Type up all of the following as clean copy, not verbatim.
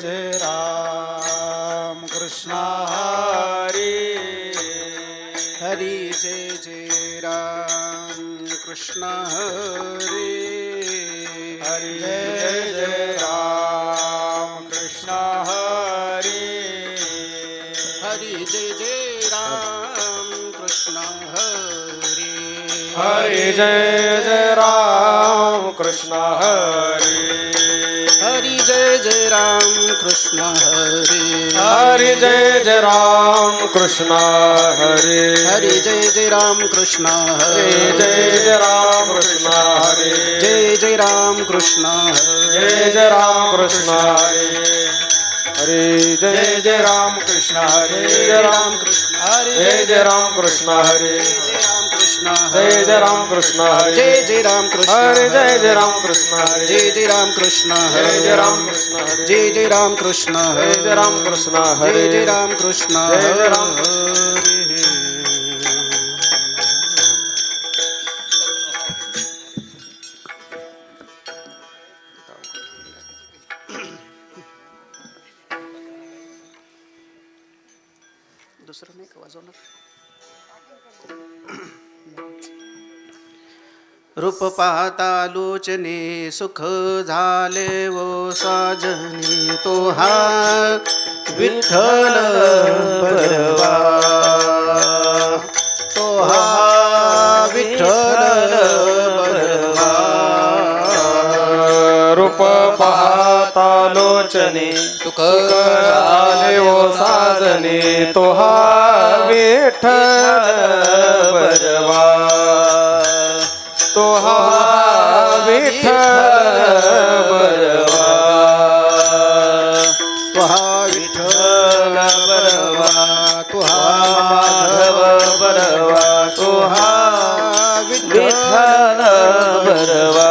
जय राम कृष्ण हरी हरी जय जय राम कृष्ण हरी हरी जय जय राम कृष्ण हरी हरी जय जय राम कृष्ण हरी हरी जय जय राम कृष्ण हरी हरी जय जय राम कृष्ण हरी हरी जय जय राम कृष्ण हरी हरी जय जय राम कृष्ण हरी हरी जय जय राम कृष्ण हरी जय जय राम कृष्ण हरी जय जय राम कृष्ण हरी हरी जय जय राम कृष्ण हरी जय राम कृष्ण हरे जय जय राम कृष्ण हरी जय जय राम कृष्ण जय जय राम कृष्ण हरी जय जय राम कृष्ण हरे जय जय राम कृष्ण हरी जय जय राम कृष्ण जय जय राम कृष्ण हरी जय जय राम कृष्ण जय जय राम कृष्ण हरी जय जय राम कृष्ण जय जय राम दुसरं नाही का वाजवणार रूप पाहता लोचने सुख झाले वो साजनी तो हा विठ्ठल बरवा तो हा विठ्ठल बरवा रूप पाहता लोचने सुख झाले ओ साजने तो हा विठ्ठल बरवा तो हा विठ्ठल बरवा तुहा विठ्ठल बरवा तुहा माधव बरवा तुहा विठ्ठल बरवा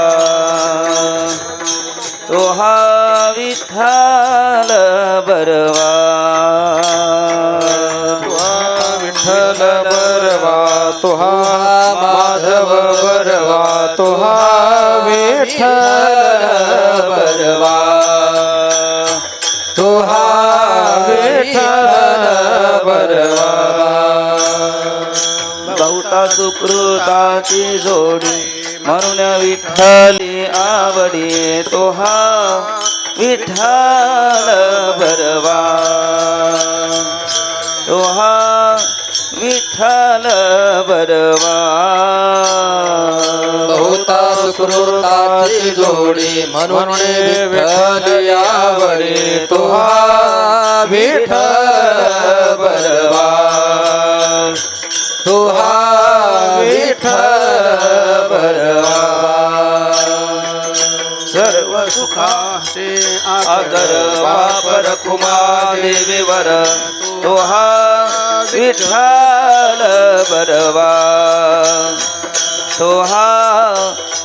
तोहा विठ्ठल बरवा तुहा विठ्ठल बरवा तुहा माधव बरवा तुहा विठ्ठल बरवा तुहा विठ्ठल बरवा बहुता सुकृताची जोडी म्हणून विठ्ठली आवडी तोहा विठ्ठल बरवा तोहा विठ्ठल बरवा बहुता सुकृताची जोडी म्हणून विठ्ठली आवडी तोहा विठ्ठल बरवा तोहा विठ्ठल बरवा सर्व सुखाचे आदर वापर कुमादेवीवर तोहा विठ्ठल बरवा तोहा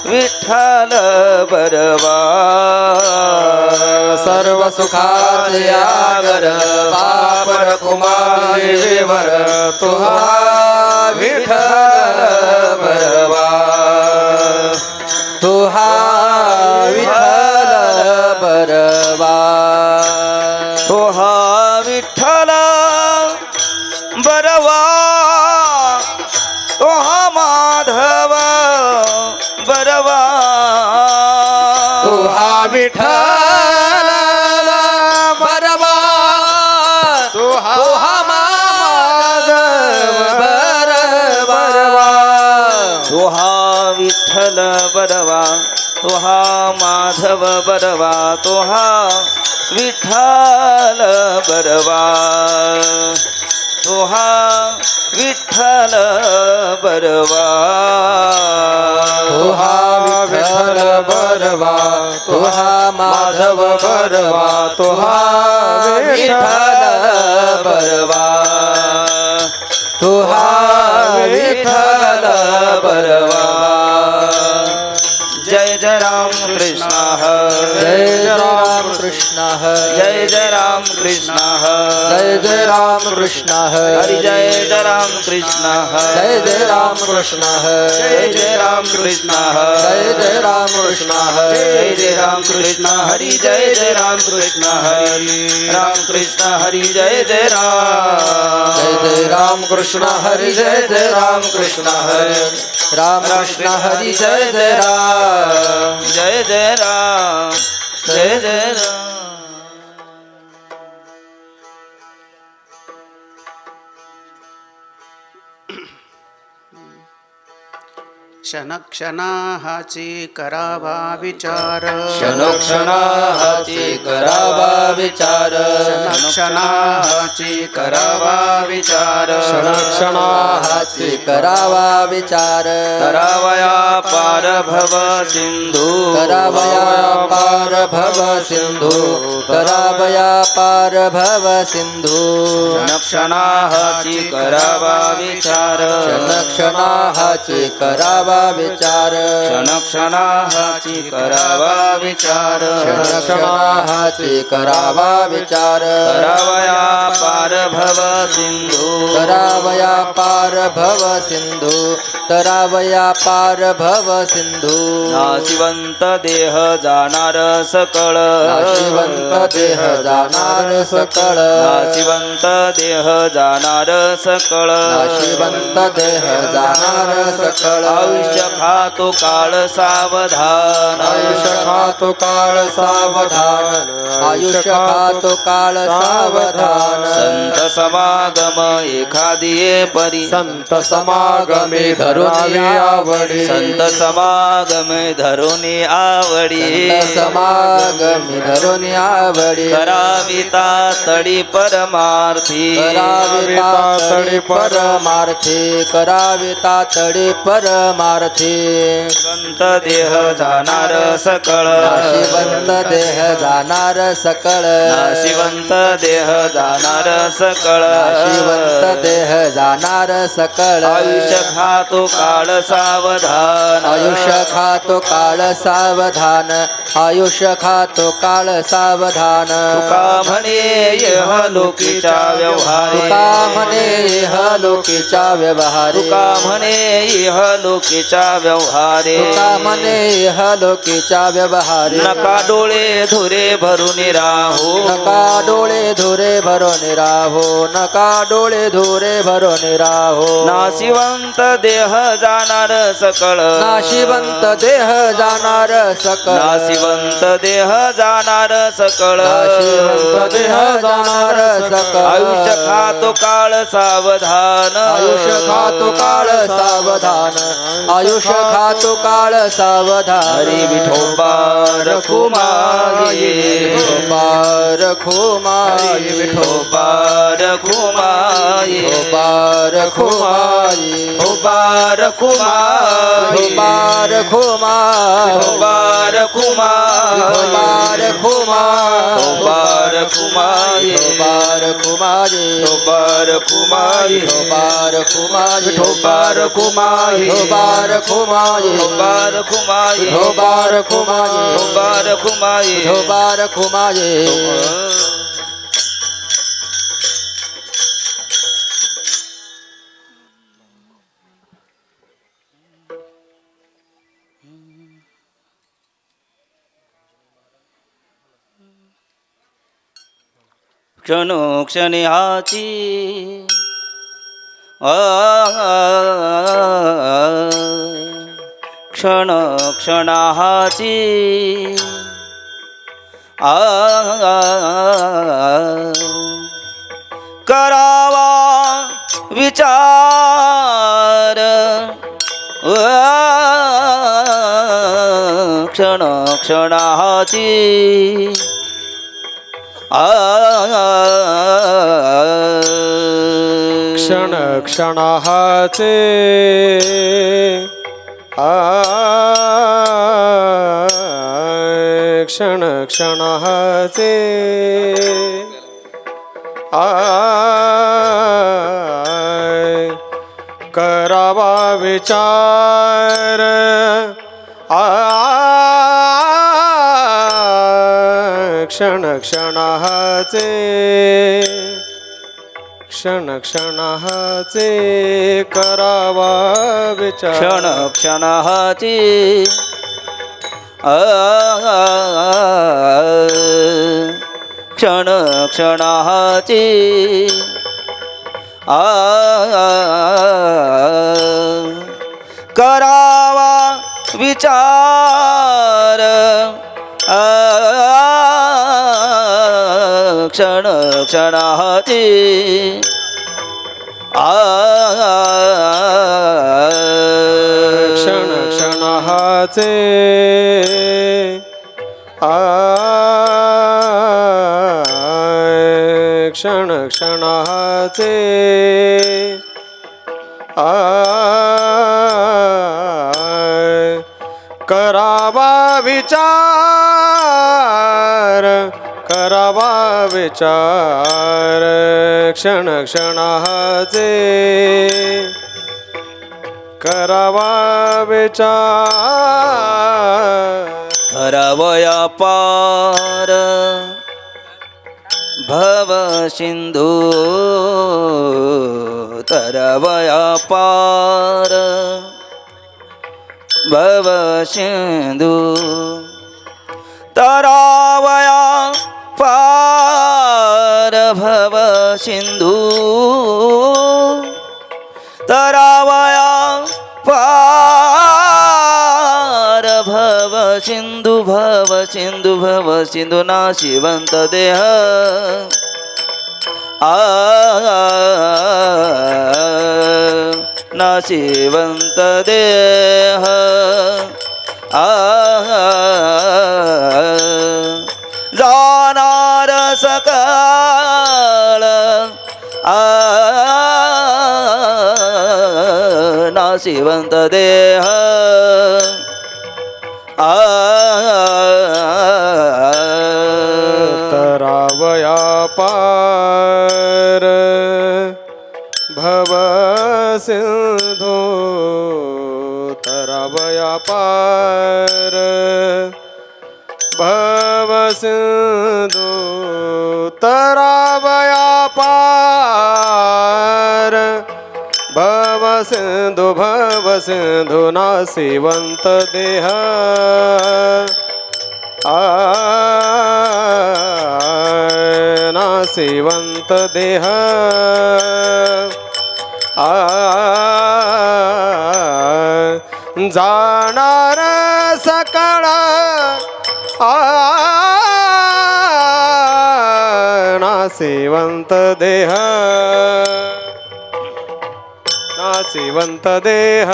विठ्ठल बरवा सर्व सुखाचे आदर वापर कुमादेवीवर तोहा विठ्ठल बरवा तोहा विठ्ठल बरवा तोहा विठ्ठल बरवा तोहा माधव बरवा तोहा विठ्ठल बरवा तोहा माधव बरवा तोहा विठ्ठल बरवा तोहा माधव बरवा तोहा विठ्ठल बरवा तोहा विठ्ठल बरवा तोहा विठ्ठल बरवा तोहा माधव बरवा तोहा विठ्ठल बरवा तोहा विठ्ठल बरवा जय जय राम कृष्ण हरे जय जय राम कृष्ण कृष्ण जय जय राम कृष्ण जय जय राम कृष्ण हरी जय जय राम कृष्ण जय जय राम कृष्ण जय जय राम कृष्ण जय जय राम कृष्ण जय जय राम कृष्ण हरी जय जय राम कृष्ण हरी राम कृष्ण हरी जय जय राम जय जय राम कृष्ण हरि जय जय राम कृष्ण हरि राम कृष्ण हरि जय जय राम जय जय राम जय जय राम क्षणक्षणाहाची करावा विचार क्षणोक्षणाची करावा विचार क्षणक्षणाहाची करावा विचार क्षणाची करावा विचार करावया पार भव सिंधू करावया पार भव सिंधू करावया पार भव सिंधू क्षणक्षणाची करावा विचार क्षणाची करावा विचार क्षणक्षणाची करावा विचार क्षणाची करावा विचार करावया पार भव सिंधू करावया पार भव सिंधू तरावया पार भव सिंधू नाशिवंत देह जाणार सकळ नाशिवंत देह जाणार सकळ नाशिवंत देह जाणार सकळ नाशिवंत देह जाणार सकळ आयुष्य खातो काळ सावधान आयुष्य खातो काळ सावधान आयुष्य खातो काळ सावधान संत समागम एखादिये परी संत समागमे धरून आवडी संत समागम धरून आवडी संत समागमे धरून आवडी कराविता तडी परमार्थी कराविता तडी परमार्थी कराविता तडी परमार्थी संत देह जाणार सकळ नाशिवंत देह जाणार सकळ नाशिवंत देह जाणार सकळ नाशिवंत देह जाणार सकळ आयुष्य खातो काळ सावधान आयुष्य खातो काळ सावधान आयुष्य खातो काळ सावधान तुका म्हणे यह लोकीच्या व्यवहारे तुका म्हणे ह लोकीच्या व्यवहारी तुका म्हणे यह लोकीच्या व्यवहारे तुका म्हणे ह लोकीच्या व्यवहारी नका डोळे धुरे भरून राहू नका डोळे धुरे भरून राहो नका डोळे धुरे भरून राहो नाशिवंत देह जाणार सकळ नाशिवंत देह जाणार सकळ नाशिवंत देह जाणार सकळ नाशिवंत देह जाणार सकळ आयुष्य खातो काळ सावधान आयुष्य खातो काळ सावधान आयुष्य खातो काळ सावधान हरी विठोबा रखुमाई विठोबा रखुमाई विठोबा रखुमाई विठोबा रखुमाई विठोबा रखुमाई विठोबा रखुमाई विठोबा रखुमाई विठोबा रखुमाई विठोबा रखुमाई विठोबा रखुमाई विठोबा रखुमाई विठोबा रखुमाई विठोबा रखुमाई विठोबा रखुमाई विठोबा रखुमाई विठोबा रखुमाई विठोबा रखुमाई विठोबा रखुमाई क्षणोक्षणी हाची क्षण क्षणाची करावा विचार क्षण क्षणाची क्षण क्षणाचे क्षण क्षणाचे करावा विचार क्षण क्षणाचे करावा विचार क्षण क्षणाची क्षण क्षणाची करावा विचार क्षण क्षणाची क्षण क्षणाचे क्षण क्षणाचे करावा विचार क्षण क्षणाचे करावा विचार हरवया पार भव सिंधू तरवया पार भव सिंधू तरावया पार भव सिंधू तरावया पार भव सिंधू भव सिंधू भव सिंधू नाशिवंत देह नाशिवंत देह जाणार सकाळ नाशिवंत देह तरावया पार भव सिंधू तरावया पार भव सिंधू तरावया पार भव सिंधू नाशिवंत देह नाशिवंत देह जाणार सकाळ नाशिवंत देह नाशिवंत देह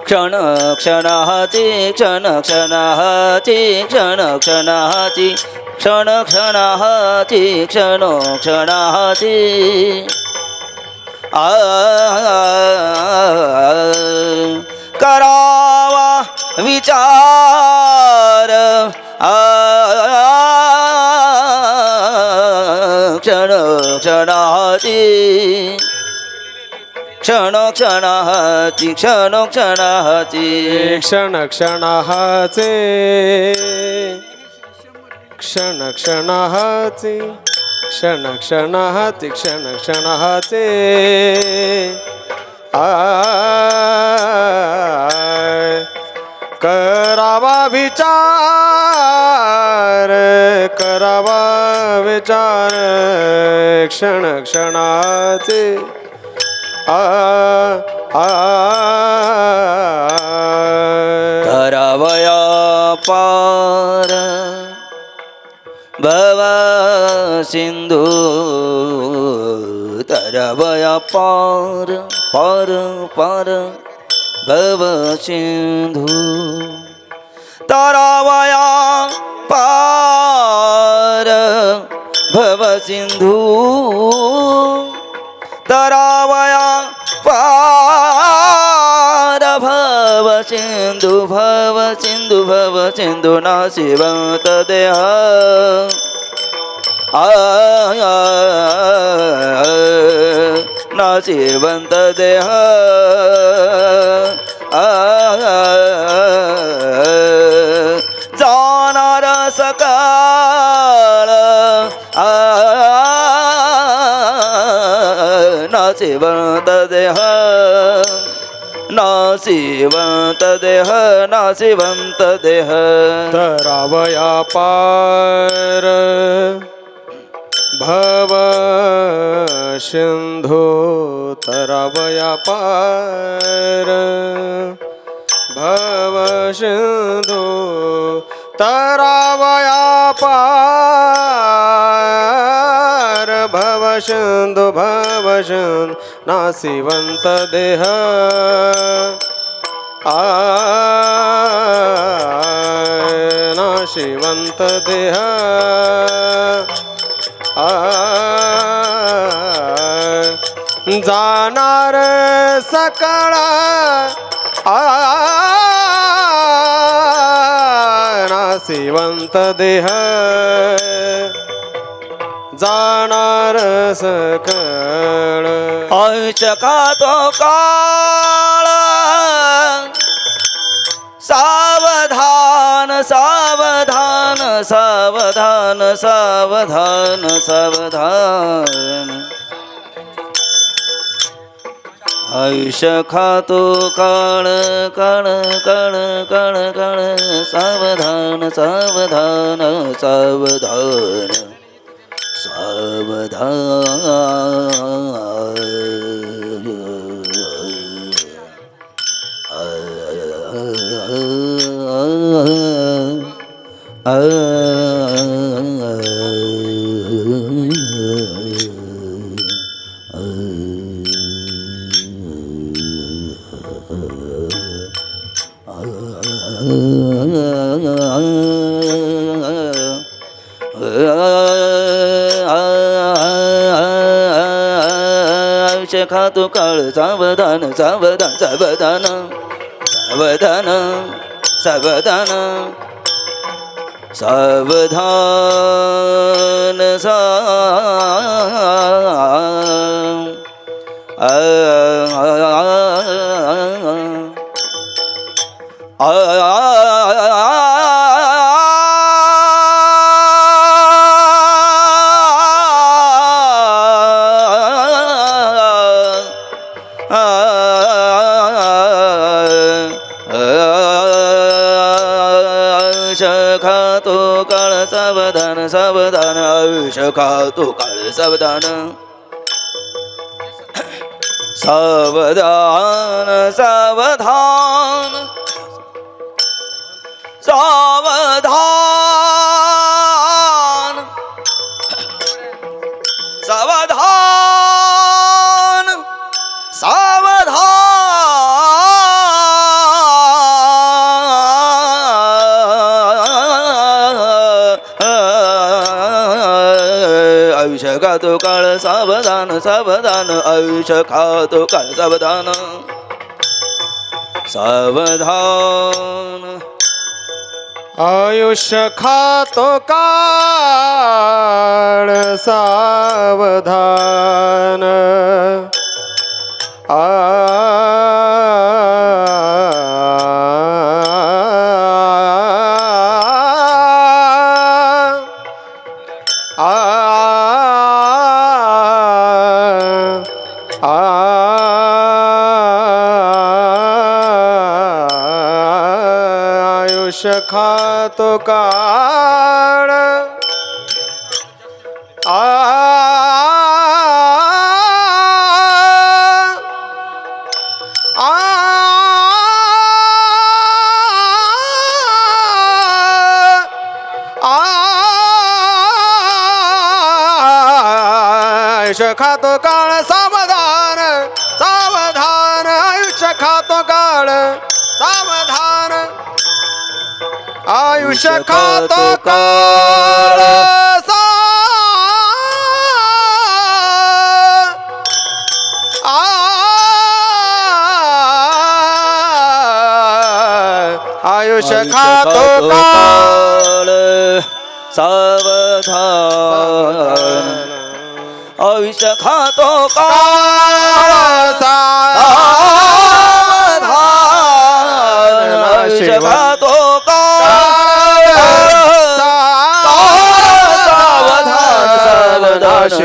क्षण क्षणाची क्षण क्षणाची क्षण क्षणाची क्षण क्षणाची क्षण क्षणाची करावा विचार क्षण क्षणाची क्षण क्षणाची क्षण क्षणाची क्षण क्षणाचे क्षण क्षणाचे क्षण क्षणाचे क्षण क्षणाचे करावा विचार क्षण क्षणाचे करावया पार भव सिंधू तरवया पार पार पार भव सिंधू तरवया पार भव सिंधू तरावया पार भव सिंधू भव सिंधू भव सिंधू नाशिवंत देह नाशिवंत देह जाणार सकाळ नाशिवंत देह नाशिवंत देह नाशिवंत देह तरावया पार भव सिंधू तरावया पार भव सिंधू तरावया पार भव सिंधू नाशिवंत देह नाशिवंत देह जाणार सकाळ नाशिवंत देह जाणार सकळ आयुष्य खातो काळ सावधान सावधान सावधान सावधान सावधान आयुष्य खातो काळ काळ काळ काळ काळ सावधान सावधान सावधान आयुष्य खातो काळ सावधान सावधान सावधान सावधान सावधान सावधान खातो काळ सावधान सावधान आयुष्य खातो काळ सावधान सावधान सावधान सावधान सावधान सावधान आयुष्य खातो काळ सावधान सावधान आयुष्य खातो काळ सावधान सावधान आयुष्य खातो काळ सावधान आयुष्य खातो काळ आयुष्य खातो काळ सावधान सावधान आयुष्य खातो काळ सावधान आयुष्य खातो काळ आयुष्य खातो काळ सावधान आयुष्य खातो काळ सावधान आयुष्य खातो काळ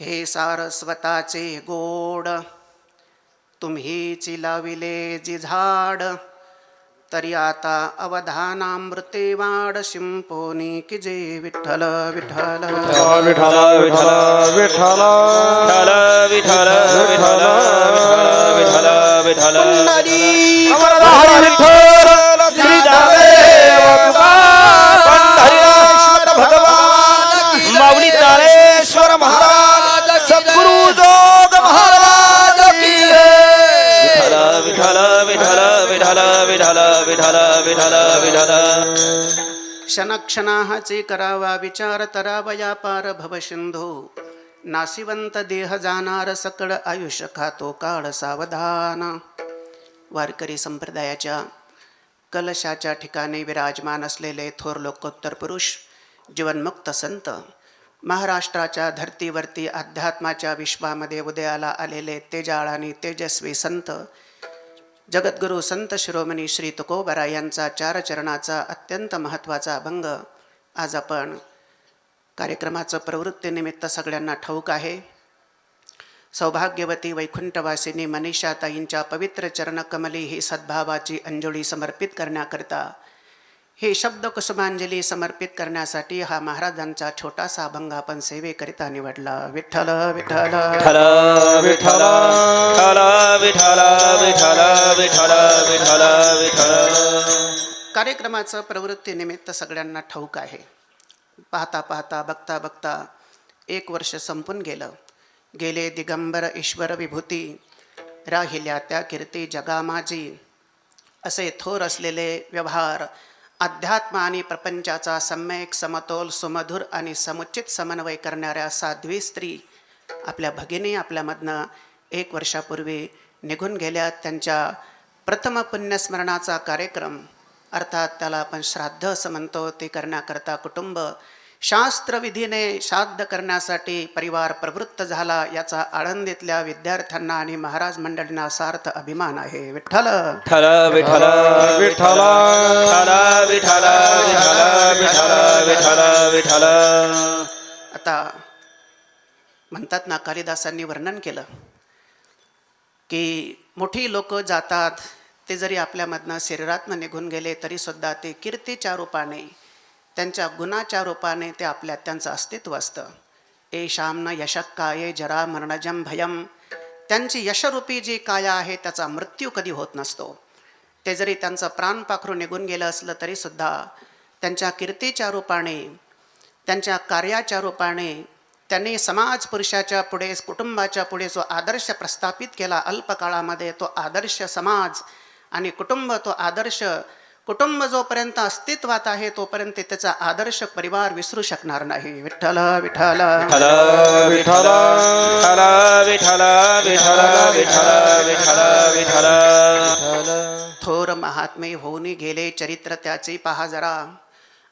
हे सारस्वताचे गोड तुम्हीच लाविले जी झाड तरी आता अवधानामृते वाढ शिंपोनी की जे विठ्ठल विठ्ठल विठ्ठल विठ्ठल विठ्ठल विठ्ठल विठ्ठल विठ्ठल विठ्ठल पुंडलिक अमरधारी विठ्ठल श्री ज्ञानदेव पंढरीनाथ भगवान माऊली तारेश्वर महाराज सद्गुरु जोग महाराज की विठ्ठल विठ्ठल विठ्ठल विठ्ठल विठ्ठल विठ्ठल विठ्ठल क्षणक्षणाहाचे करावा विचार तरावया पार भवसिंधू नासिवंत देह जाणार सकळ आयुष्य खातो काळ सावधान. वारकरी संप्रदायाच्या कलशाच्या ठिकाणी विराजमान असलेले थोर लोकोत्तर पुरुष जीवनमुक्त संत, महाराष्ट्राच्या धर्तीवरती अध्यात्माच्या विश्वामध्ये उदयाला आलेले तेजाळ आणि तेजस्वी संत जगद्गुरू संत शिरोमणी श्री तुकोबरा यांचा चारचरणाचा अत्यंत महत्त्वाचा अभंग आज आपण कार्यक्रमाचं प्रवृत्तीनिमित्त सगळ्यांना ठाऊक आहे. सौभाग्यवती वैकुंठवासिनी मनीषाताईंच्या पवित्र चरणकमली ही सद्भावाची अंजली समर्पित करण्याकरिता हे शब्द कुसुमांजली समर्पित करण्यासाठी हा महाराजांचा छोटासा अभंग आपण सेवेकरिता निवडला. विठ्ठल विठ्ठल विठ्ठल विठ्ठल विठ्ठल विठ्ठल विठ्ठल विठ्ठल विठ्ठल. कार्यक्रमाचं प्रवृत्तीनिमित्त सगळ्यांना ठाऊक आहे. पाहता पाहता बघता बघता 1 वर्ष संपून गेलं. गेले दिगंबर ईश्वर विभूती राहिल्या त्या कीर्ती जगामाजी असे थोर असलेले व्यवहार अध्यात्म आणि प्रपंचाचा सम्यक समतोल सुमधुर आणि समुचित समन्वय करणाऱ्या साध्वी स्त्री आपल्या भगिनी आपल्यामधनं 1 वर्षापूर्वी निघून गेल्या. त्यांच्या प्रथम पुण्यस्मरणाचा कार्यक्रम अर्थात त्याला आपण श्राद्ध असं म्हणतो ते करण्याकरता कुटुंब शास्त्रविधीने श्राद्ध करण्यासाठी परिवार प्रवृत्त झाला. याचा आळंदीतल्या विद्यार्थ्यांना आणि महाराज मंडळींना सार्थ अभिमान आहे. विठ्ठल विठ्ठल विठ्ठल विठ्ठल विठ्ठल विठ्ठल विठ्ठल विठ्ठल. आता म्हणतात ना, कालिदासांनी वर्णन केलं की मोठी लोक जातात, ते जरी आपल्यामधनं शरीरातनं निघून गेले तरीसुद्धा ते कीर्तीच्या रूपाने त्यांच्या गुणाच्या रूपाने ते आपल्यात त्यांचं अस्तित्व असतं. येषाम्न यशः काये जरा मरणजं भयम. त्यांची यशरूपी जी काया आहे त्याचा मृत्यू कधी होत नसतो. ते जरी त्यांचं प्राण पाखरून निघून गेलं असलं तरीसुद्धा त्यांच्या कीर्तीच्या रूपाने त्यांच्या कार्याच्या रूपाने त्यांनी समाज पुरुषाच्या पुढे कुटुंबाच्या पुढे जो आदर्श प्रस्थापित केला अल्पकाळामध्ये, तो आदर्श समाज आणि कुटुंब, तो आदर्श कुटुंब जोपर्यंत अस्तित्वात आहे तोपर्यंत त्याचा आदर्श परिवार विसरू शकणार नाही. विठ्ठल विठ्ठल विठ्ठल विठ्ठल विठ्ठल विठ्ठल विठ्ठल विठ्ठल विठ्ठल. थोर महात्मे होऊन गेले चरित्र त्याचे पहा जरा,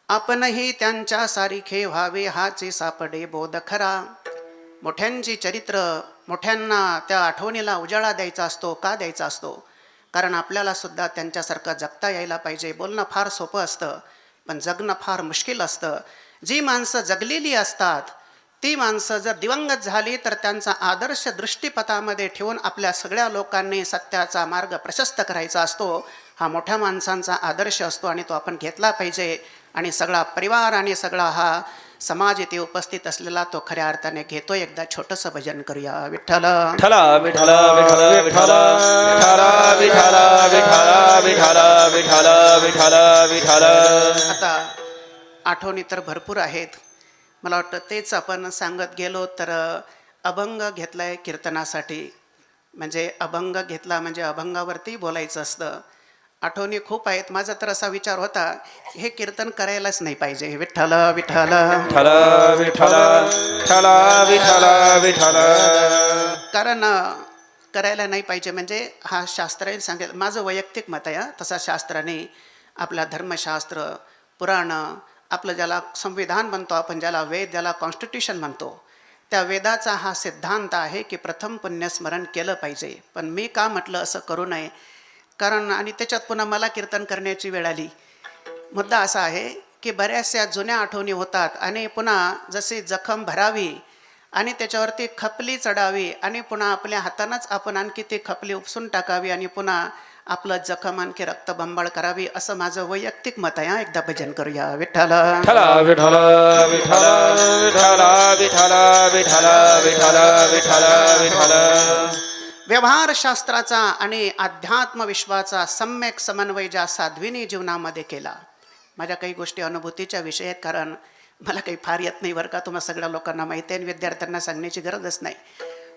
आपणही त्यांच्या सारिखे व्हावे हाचे सापडे बोध खरा. मोठ्यांची चरित्र, मोठ्यांना त्या आठवणीला उजाळा द्यायचा असतो. का द्यायचा असतो? कारण आपल्याला सुद्धा त्यांच्यासारखं जगता यायला पाहिजे. बोलणं फार सोपं असतं पण जगणं फार मुश्किल असतं. जी माणसं जगलेली असतात ती माणसं जर दिवंगत झाली तर त्यांचा आदर्श दृष्टीपथामध्ये ठेवून आपल्या सगळ्या लोकांनी सत्याचा मार्ग प्रशस्त करायचा असतो. हा मोठ्या माणसांचा आदर्श असतो आणि तो आपण घेतला पाहिजे. आणि सगळा परिवार आणि सगळा हा समाज इथे उपस्थित असलेला तो खऱ्या अर्थाने घेतो. एकदा छोटंसं भजन करूया. विठ्ठल विठ्ठल विठ्ठल विठ्ठल विठ्ठल विठ्ठल विठ्ठल विठ्ठल विठ्ठल विठ्ठल विठ्ठल. आता आठवणी तर भरपूर आहेत. मला वाटतं तेच आपण सांगत गेलो तर अभंग घेतलाय कीर्तनासाठी. म्हणजे अभंग घेतला म्हणजे अभंगावरती बोलायचं असतं. आठवणी खूप आहेत. माझा तर असा विचार होता हे कीर्तन करायलाच नाही पाहिजे. विठ्ठल विठ्ठल विठ्ठल विठ्ठल विठ्ठल विठ्ठल विठ्ठल. कारण करायला नाही पाहिजे म्हणजे हा शास्त्राने सांगेल. माझं वैयक्तिक मत आहे. तसा शास्त्राने आपला धर्मशास्त्र पुराण आपलं ज्याला संविधान म्हणतो आपण, ज्याला वेद, ज्याला कॉन्स्टिट्यूशन म्हणतो, त्या वेदाचा हा सिद्धांत आहे की प्रथम पुण्यस्मरण केलं पाहिजे. पण मी का म्हटलं असं करू नये, कारण आणि त्याच्यात पुन्हा मला कीर्तन करण्याची वेळ आली. मुद्दा असा आहे की बऱ्याचशा जुन्या आठवणी होतात आणि पुन्हा जशी जखम भरावी आणि त्याच्यावरती खपली चढावी आणि पुन्हा आपल्या हातानंच आपण आणखी ती खपली उपसून टाकावी आणि पुन्हा आपलं जखम आणखी रक्तबंबाळ करावी, असं माझं वैयक्तिक मत आहे. एकदा भजन करूया. विठ्ठल विठ्ठल विठ्ठल विठ्ठल विठ्ठल विठ्ठल विठ्ठल विठ्ठल विठ्ठल. व्यवहारशास्त्राचा आणि अध्यात्म विश्वाचा सम्यक समन्वय ज्या साध्वीने जीवनामध्ये केला. माझ्या काही गोष्टी अनुभूतीच्या विषय आहेत, कारण मला काही फार येत नाही बरं का, तुम्हाला सगळ्या लोकांना माहिती आहे आणि विद्यार्थ्यांना सांगण्याची गरजच नाही.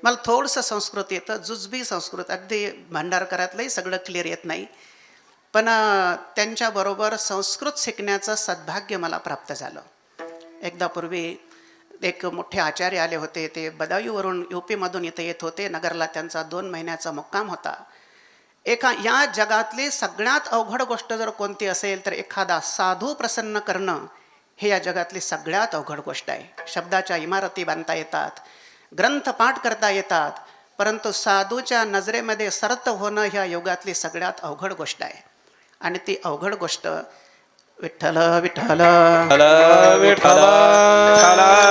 मला थोडंसं संस्कृत येतं, जुजबी संस्कृत, अगदी भांडारकरातलंही सगळं क्लिअर येत नाही, पण त्यांच्याबरोबर संस्कृत शिकण्याचं सद्भाग्य मला प्राप्त झालं. एकदा पूर्वी एक मोठे आचार्य आले होते, ते बदायूवरून UP-मधून इथे येत होते. नगरला त्यांचा 2 महिन्याचा मुक्काम होता. या जगातली सगळ्यात अवघड गोष्ट जर कोणती असेल तर एखादा साधू प्रसन्न करणं हे या जगातली सगळ्यात अवघड गोष्ट आहे. शब्दाच्या इमारती बांधता येतात, ग्रंथपाठ करता येतात, परंतु साधूच्या नजरेमध्ये सरत होणं ह्या युगातली सगळ्यात अवघड गोष्ट आहे. आणि ती अवघड गोष्ट विठ्ठल विठ्ठल विठ्ठल विठ्ठल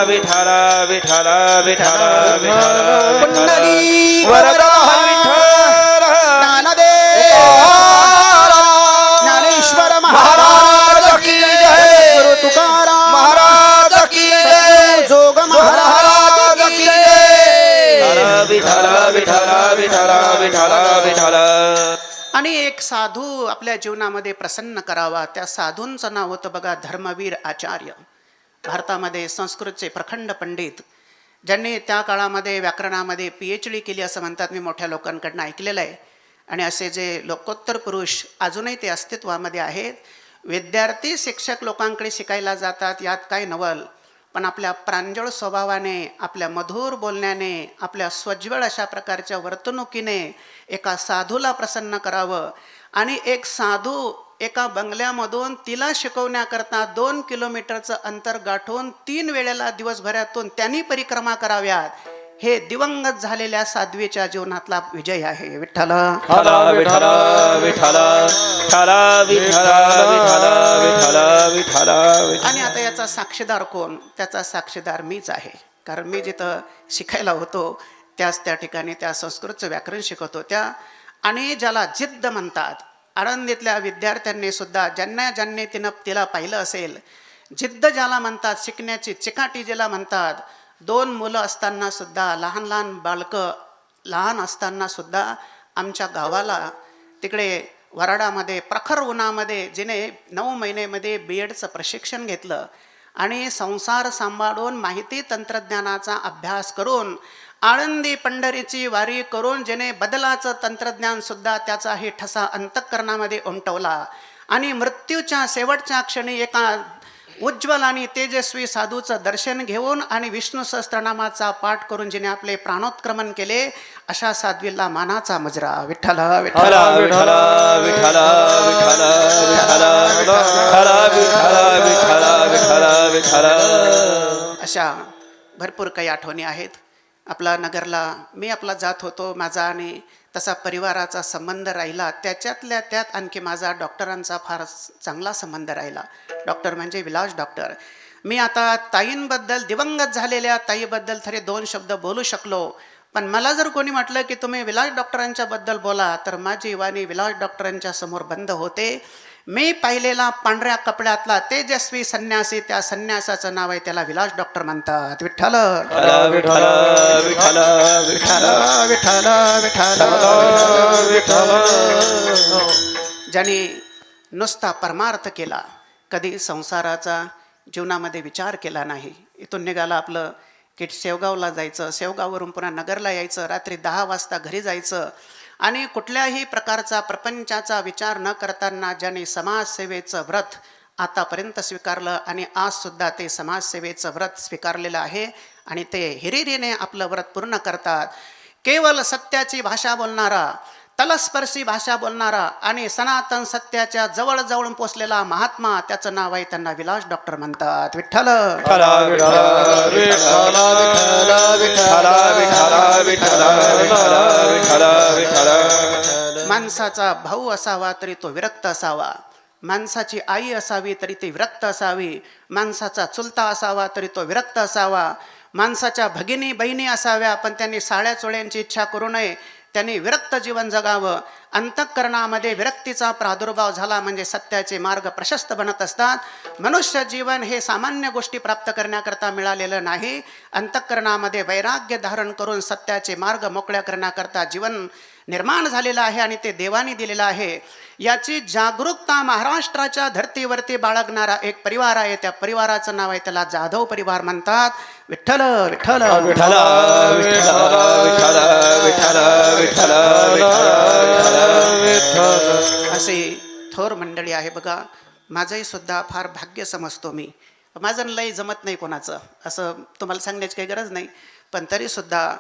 विठ्ठल विठ्ठल विठ्ठल विठ्ठल कुंडली वरदा विठ्ठल ज्ञानेश्वर महाराज की जय. गुरु तुकाराम महाराज की जय. जोग महाराज की जय. विठ्ठल विठ्ठल विठ्ठल विठ्ठल विठ्ठल. आणि एक साधू आपल्या जीवनामध्ये प्रसन्न करावा, त्या साधूंचं नाव होतं बघा धर्मवीर आचार्य. भारतामध्ये संस्कृतचे प्रखंड पंडित, ज्यांनी त्या काळामध्ये व्याकरणामध्ये PhD केली असं म्हणतात, मी मोठ्या लोकांकडनं ऐकलेलं आहे. आणि असे जे लोकोत्तर पुरुष अजूनही ते अस्तित्वामध्ये आहेत. विद्यार्थी शिक्षक लोकांकडे शिकायला जातात, यात काय नवल, पण आपल्या प्रांजळ स्वभावाने, आपल्या मधुर बोलण्याने, आपल्या स्वज्वळ अशा प्रकारच्या वर्तणुकीने एका साधूला प्रसन्न करावं. आणि एक साधू एका बंगल्यामधून तिला शिकवण्याकरता 2 किलोमीटरचं अंतर गाठून 3 वेळेला दिवसभरातून त्यांनी परिक्रमा कराव्यात, हे दिवंगत झालेल्या साध्वीच्या जीवनातला विजय आहे. विठ्ठल विठ्ठल विठ्ठल विठ्ठल विठ्ठल विठ्ठल विठ्ठल. आणि आता याचा साक्षीदार कोण? त्याचा साक्षीदार मीच आहे, कारण मी जिथं शिकायला होतो त्याच त्या ठिकाणी त्या संस्कृतचं व्याकरण शिकवतो. आणि ज्याला जिद्द म्हणतात, आळंदीतल्या विद्यार्थ्यांनी सुद्धा ज्यांनी तिला पाहिलं असेल, जिद्द ज्याला म्हणतात, शिकण्याची चिकाटी ज्याला म्हणतात. 2 मुलं असताना सुद्धा, लहान लहान बालकं लहान असताना सुद्धा आमच्या गावाला तिकडे वराडामध्ये प्रखर उन्हामध्ये जिने 9 महिन्यामध्ये BEdचं प्रशिक्षण घेतलं आणि संसार सांभाळून माहिती तंत्रज्ञानाचा अभ्यास करून आळंदी पंढरीची वारी करून जिने बदलाचं तंत्रज्ञानसुद्धा त्याचा हे ठसा अंतःकरणामध्ये उमटवला. आणि मृत्यूच्या शेवटच्या क्षणी एका उज्ज्वल आणि तेजस्वी साधूचं दर्शन घेऊन आणि विष्णू सहस्त्रनामाचा पाठ करून जिने आपले प्राणोत्क्रमण केले, अशा साध्वीला मानाचा मुजरा. विठ्ठल विठ्ठल विठ्ठल विठ्ठल विठ्ठल विठ्ठल विठ्ठल. अशा भरपूर काही आठवणी आहेत. आपला नगरला मी जात होतो, माझा आणि तसा परिवाराचा संबंध राहिला. त्याच्यातल्या त्यात आणखी माझा डॉक्टरांचा फार चांगला संबंध राहिला. डॉक्टर म्हणजे विलास डॉक्टर. मी आता ताईंबद्दल, दिवंगत झालेल्या ताईबद्दल तरी 2 शब्द बोलू शकलो, पण मला जर कोणी म्हटलं की तुम्ही विलास डॉक्टरांच्या बद्दल बोला, तर माझी वाणी विलास डॉक्टरांच्या समोर बंद होते. मी पाहिलेला पांढऱ्या कपड्यातला तेजस्वी संन्यासी, त्या संन्यासाचं नाव आहे, त्याला विलास डॉक्टर म्हणतात. विठ्ठल विठ्ठल विठ्ठल विठ्ठल विठ्ठल विठ्ठल विठ्ठल. ज्यांनी नुसता परमार्थ केला, कधी संसाराचा जीवनामध्ये विचार केला नाही. इथून निघाला आपलं की शेवगावला जायचं, शेवगाववरून पुन्हा नगरला यायचं, रात्री 10 वाजता घरी जायचं आणि कुठल्याही प्रकारचा प्रपंचाचा विचार न करताना ज्यांनी समाजसेवेचं व्रत आतापर्यंत स्वीकारलं आणि आजसुद्धा ते समाजसेवेचं व्रत स्वीकारलेलं आहे आणि ते हिरिरीने आपलं व्रत पूर्ण करतात. केवळ सत्याची भाषा बोलणारा, तलस्पर्शी भाषा बोलणारा आणि सनातन सत्याच्या जवळ जवळ पोचलेला महात्मा, त्याचं नाव आहे, त्यांना विलास डॉक्टर म्हणतात. विठ्ठल माणसाचा भाऊ असावा तरी तो विरक्त असावा, माणसाची आई असावी तरी ती विरक्त असावी, माणसाचा चुलता असावा तरी तो विरक्त असावा, माणसाच्या भगिनी बहिणी असाव्या, पण त्यांनी साड्या चोळ्यांची इच्छा करू नये. त्यांनी विरक्त जीवन जगावं. अंतःकरणामध्ये विरक्तीचा प्रादुर्भाव झाला म्हणजे सत्याचे मार्ग प्रशस्त बनत असतात. मनुष्य जीवन हे सामान्य गोष्टी प्राप्त करण्याकरता मिळालेलं नाही. अंतःकरणामध्ये वैराग्य धारण करून सत्याचे मार्ग मोकळ्या करण्याकरता जीवन निर्माण झालेलं आहे आणि ते देवाने दिलेलं आहे. याची जागरूकता महाराष्ट्राच्या धर्तीवरती बाळगणारा एक परिवार आहे. त्या परिवाराचं नाव आहे, त्याला जाधव परिवार म्हणतात. विठ्ठल विठ्ठल विठ्ठल विठ्ठल विठ्ठल विठ्ठल विठ्ठल असे थोर मंडळी आहे बघा. माझंही सुद्धा फार भाग्य समजतो मी. माझं लय जमत नाही कोणाचं, असं तुम्हाला सांगण्याची काही गरज नाही, पण तरीसुद्धा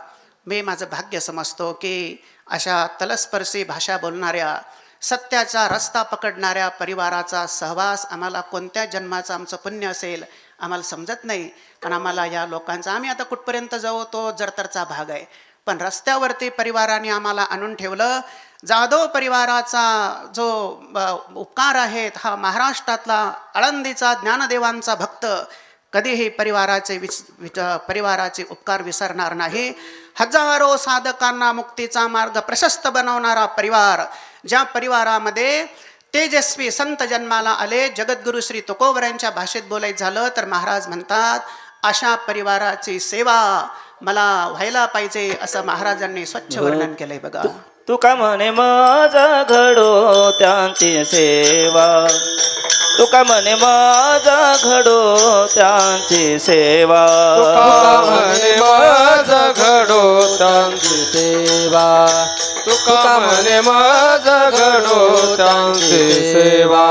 मी माझं भाग्य समजतो की अशा तलस्पर्शी भाषा बोलणाऱ्या, सत्याचा रस्ता पकडणाऱ्या परिवाराचा सहवास आम्हाला कोणत्या जन्माचं आमचं पुण्य असेल आम्हाला समजत नाही. पण आम्हाला या लोकांचा, आम्ही आता कुठपर्यंत जाऊ तो जरतरचा भाग आहे, पण रस्त्यावरती परिवाराने आम्हाला आणून ठेवलं. जाधव परिवाराचा जो उपकार आहेत, हा महाराष्ट्रातला आळंदीचा ज्ञानदेवांचा भक्त कधीही परिवाराचे उपकार विसरणार नाही. हजारो साधकांना मुक्तीचा मार्ग प्रशस्त बनवणारा परिवार, ज्या परिवारामध्ये तेजस्वी संत जन्माला आले. जगद्गुरु श्री तुकोबरायांच्या भाषेत बोलायचं झालं तर महाराज म्हणतात, अशा परिवाराची सेवा मला व्हायला पाहिजे, असं महाराजांनी स्वच्छ वर्णन केलंय बघा. तुका म्हणे माझा घडो त्यांची सेवा, तुका म्हणे माझा घडो त्यांची सेवा, तुका म्हणे माझा घडो त्यांची सेवा, तुका म्हणे माझा घडो त्यांची सेवा.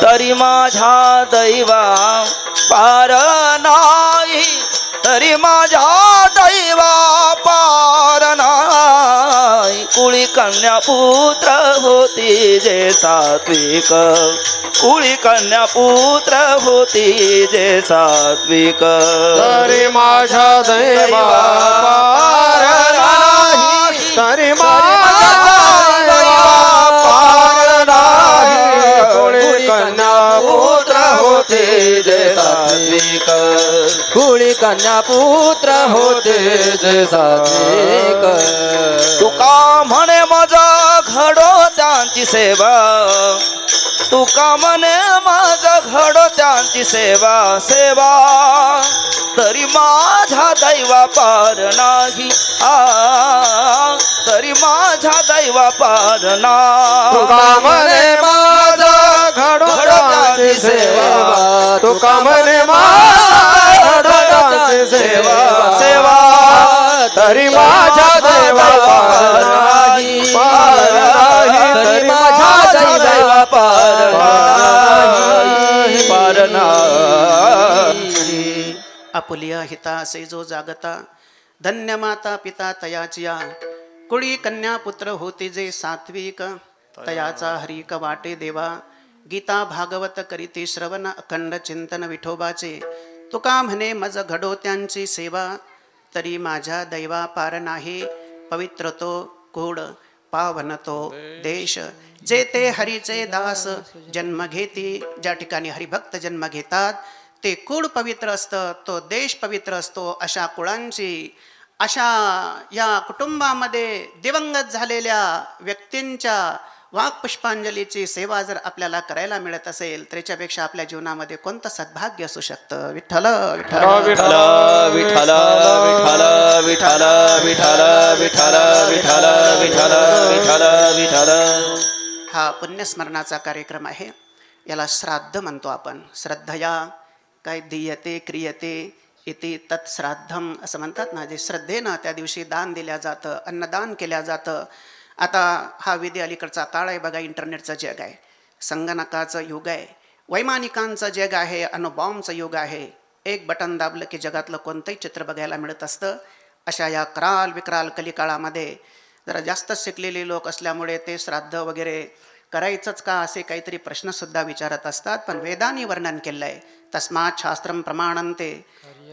तरी माझ्या दैवा पार नाही, तरी माझ्या दैवा पार नाही. कुळी कन्या पुत्र होती जे सात्विक, कुळी कन्या पुत्र होती जे सात्विक. तरी माझ्या दैवा पार नाही, तरी माझ्या दैवा पार नाही. कुळी कन्या पुत्र होते जे सात्विक, कुळी कन्या पुत्र होते जे सात्विक. तुका म्हणे माझा घडो त्यांची सेवा, तुका म्हणे माझा घडो त्यांची सेवा, सेवा. तरी माझ्या दैवा पार नाही, तरी माझ्या दैवा पार नाही. तुका म्हणे माझा घडो त्यांची सेवा, तुका म्हणे माझा घडो त्यांची सेवा, सेवा. तरी माझ्या दैवा पार नाही, पार नाही. तरी माझ्या दैवा पार नाही, पार नाही. आपुलिया हिता से जो जागता, धन्य माता पिता तयाचिया. कुळी कन्या पुत्र होते जे सात्विक, तयाचा हरिक वाटे देवा. गीता भागवत करीते श्रवण, अखंड चिंतन विठोबाचे. तुका म्हणे मज घडो त्यांची सेवा, तरी माझ्या दैवा पार नाही. पवित्र तो कुळ, पावन तो देश, जे ते हरीचे दास जन्म घेती. ज्या ठिकाणी हरिभक्त जन्म घेतात ते कुळ पवित्र असतं, तो देश पवित्र असतो. अशा कुळांची, अशा या कुटुंबामध्ये दिवंगत झालेल्या व्यक्तींच्या वाक्पुष्पांजलीची सेवा जर आपल्याला करायला मिळत असेल तर याच्यापेक्षा आपल्या जीवनामध्ये कोणतं सद्भाग्य असू शकतं. विठ्ठल विठ्ठल विठ्ठल विठ्ठल विठ्ठल विठ्ठल विठ्ठल विठ्ठल विठ्ठल विठ्ठल विठ्ठल विठ्ठल. हा पुण्यस्मरणाचा कार्यक्रम आहे. याला श्राद्ध म्हणतो आपण. श्रद्धया काय दीयते क्रियते इति तत्श्राद्धम असं म्हणतात ना. जे श्रद्धेनं त्या दिवशी दान दिल्या जातं, अन्नदान केल्या जातं. आता हा विधी अलीकडचा काळ आहे बघा. इंटरनेटचं जग आहे, संगणकाचं युग आहे, वैमानिकांचं जग आहे, अणुबॉम्बचं युग आहे. एक बटन दाबलं की जगातलं कोणतंही चित्र बघायला मिळत असतं. अशा या कराल विक्राल कलिकाळामध्ये जरा जास्त शिकलेले लोक असल्यामुळे ते श्राद्ध वगैरे करायचंच का असे काहीतरी प्रश्नसुद्धा विचारत असतात. पण वेदांनी वर्णन केलं आहे. तस्मात् शास्त्रं प्रमाणन्ते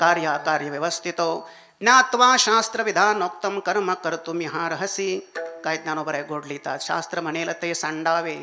कार्याकार्य व्यवस्थितो ज्ञात्वा शास्त्रविधानोक्तं कर्म कर्तुमिहार्हसि. काय ज्ञानोबर आहे गोड लिहितात, शास्त्र म्हणेल ते सांडावे,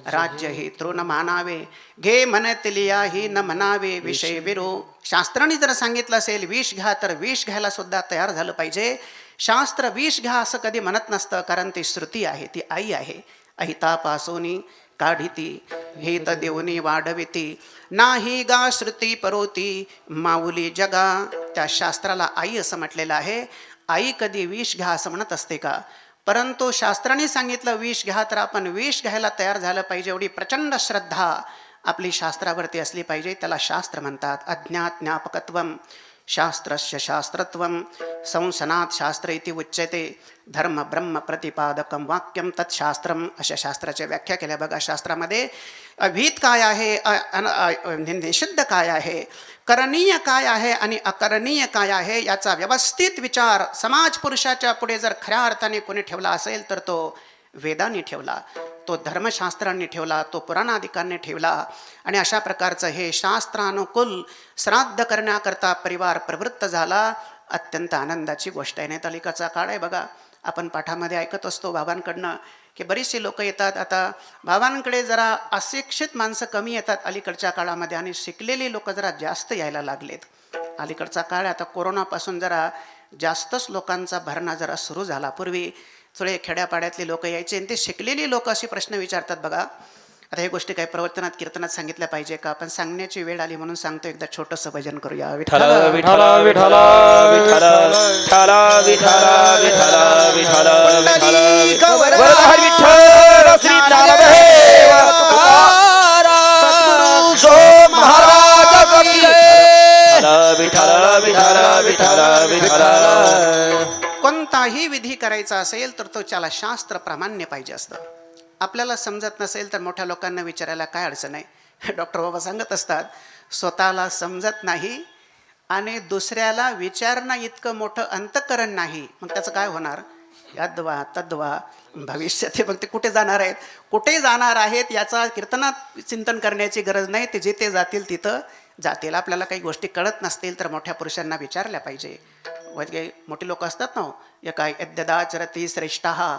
राज्य ही तृण मानावे, घे म्हणतलिया ही न म्हणावे, विषय विरो. शास्त्राने जर सांगितलं असेल विष घ्या, तर विष घ्यायला सुद्धा तयार झालं पाहिजे. शास्त्र विष घ्या असं कधी म्हणत नसतं, कारण ती श्रुती आहे, ती आई आहे. अहितापासोनी काढिती हित देऊनी वाढविती, नाही गा श्रुती परोती माऊली जगा. त्या शास्त्राला आई असं म्हटलेलं आहे. आई कधी विष घ्या असं म्हणत असते का? परंतु शास्त्राने सांगितलं विष घ्या, तर आपण विष घ्यायला तयार झालं पाहिजे. एवढी प्रचंड श्रद्धा आपली शास्त्रावरती असली पाहिजे. त्याला शास्त्र म्हणतात. अज्ञात ज्ञापकत्वम शास्त्रस्य शास्त्रत्वम संसनात शास्त्र इति उच्यते, धर्म ब्रह्म प्रतिपादकम वाक्यम तत्शास्त्रम. अशा शास्त्राच्या व्याख्या केल्या बघा शास्त्रामध्ये. अभीत काय आहे, निषिद्ध काय आहे, करणीय काय आहे आणि अकरणीय काय आहे, याचा व्यवस्थित विचार समाज पुरुषाच्या पुढे जर खऱ्या अर्थाने कोणी ठेवला असेल तर तो वेदांनी ठेवला, तो धर्मशास्त्रांनी ठेवला, तो पुराणाधिकांनी ठेवला. आणि अशा प्रकारचं हे शास्त्रानुकूल श्राद्ध करण्याकरता परिवार प्रवृत्त झाला. अत्यंत आनंदाची गोष्ट आहे. नेतालिकाचा काळ आहे बघा. आपण पाठामध्ये ऐकत असतो बाबांकडनं की बरीचशी लोक येतात. आता बाबांकडे जरा अशिक्षित माणसं कमी येतात अलीकडच्या काळामध्ये, आणि शिकलेली लोक जरा जास्त यायला लागलेत. अलीकडचा काळ आता कोरोनापासून जरा जास्तच लोकांचा भरणा जरा सुरू झाला. पूर्वी थोडे खेड्यापाड्यातले लोक यायचे आणि ते शिकलेली लोक असे प्रश्न विचारतात बघा. आता हे गोष्टी काही प्रवर्तनात कीर्तनात सांगितल्या पाहिजे का? आपण सांगण्याची वेळ आली म्हणून सांगतो. एकदा छोटंसं भजन करूया. विठ्ठल विठ्ठल विठ्ठल विठ्ठल विठ्ठल विठ्ठल विठ्ठल विठ्ठल विठ्ठल वरदार विठ्ठल श्री ज्ञानदेव तुकाराम जो महाराज की जय. विठ्ठल विठ्ठल विठ्ठल विठ्ठल. कोणताही विधी करायचा असेल तर तो त्याला शास्त्र प्रामाण्य पाहिजे असतं. आपल्याला समजत नसेल तर मोठ्या लोकांना विचारायला काय अडचण आहे. डॉक्टर बाबा सांगत असतात, स्वतःला समजत नाही आणि दुसऱ्याला विचारणं इतकं मोठं अंतःकरण नाही, मग त्याचं काय होणार? यद्वा तद्वा भविष्य. ते मग ते कुठे जाणार आहेत, कुठे जाणार आहेत याचा कीर्तनात चिंतन करण्याची गरज नाही. ते जिथे जातील तिथं जातील. आपल्याला काही गोष्टी कळत नसतील तर मोठ्या पुरुषांना विचारल्या पाहिजे. मोठी लोक असतात ना, काय यद्यदाचरती श्रेष्ठः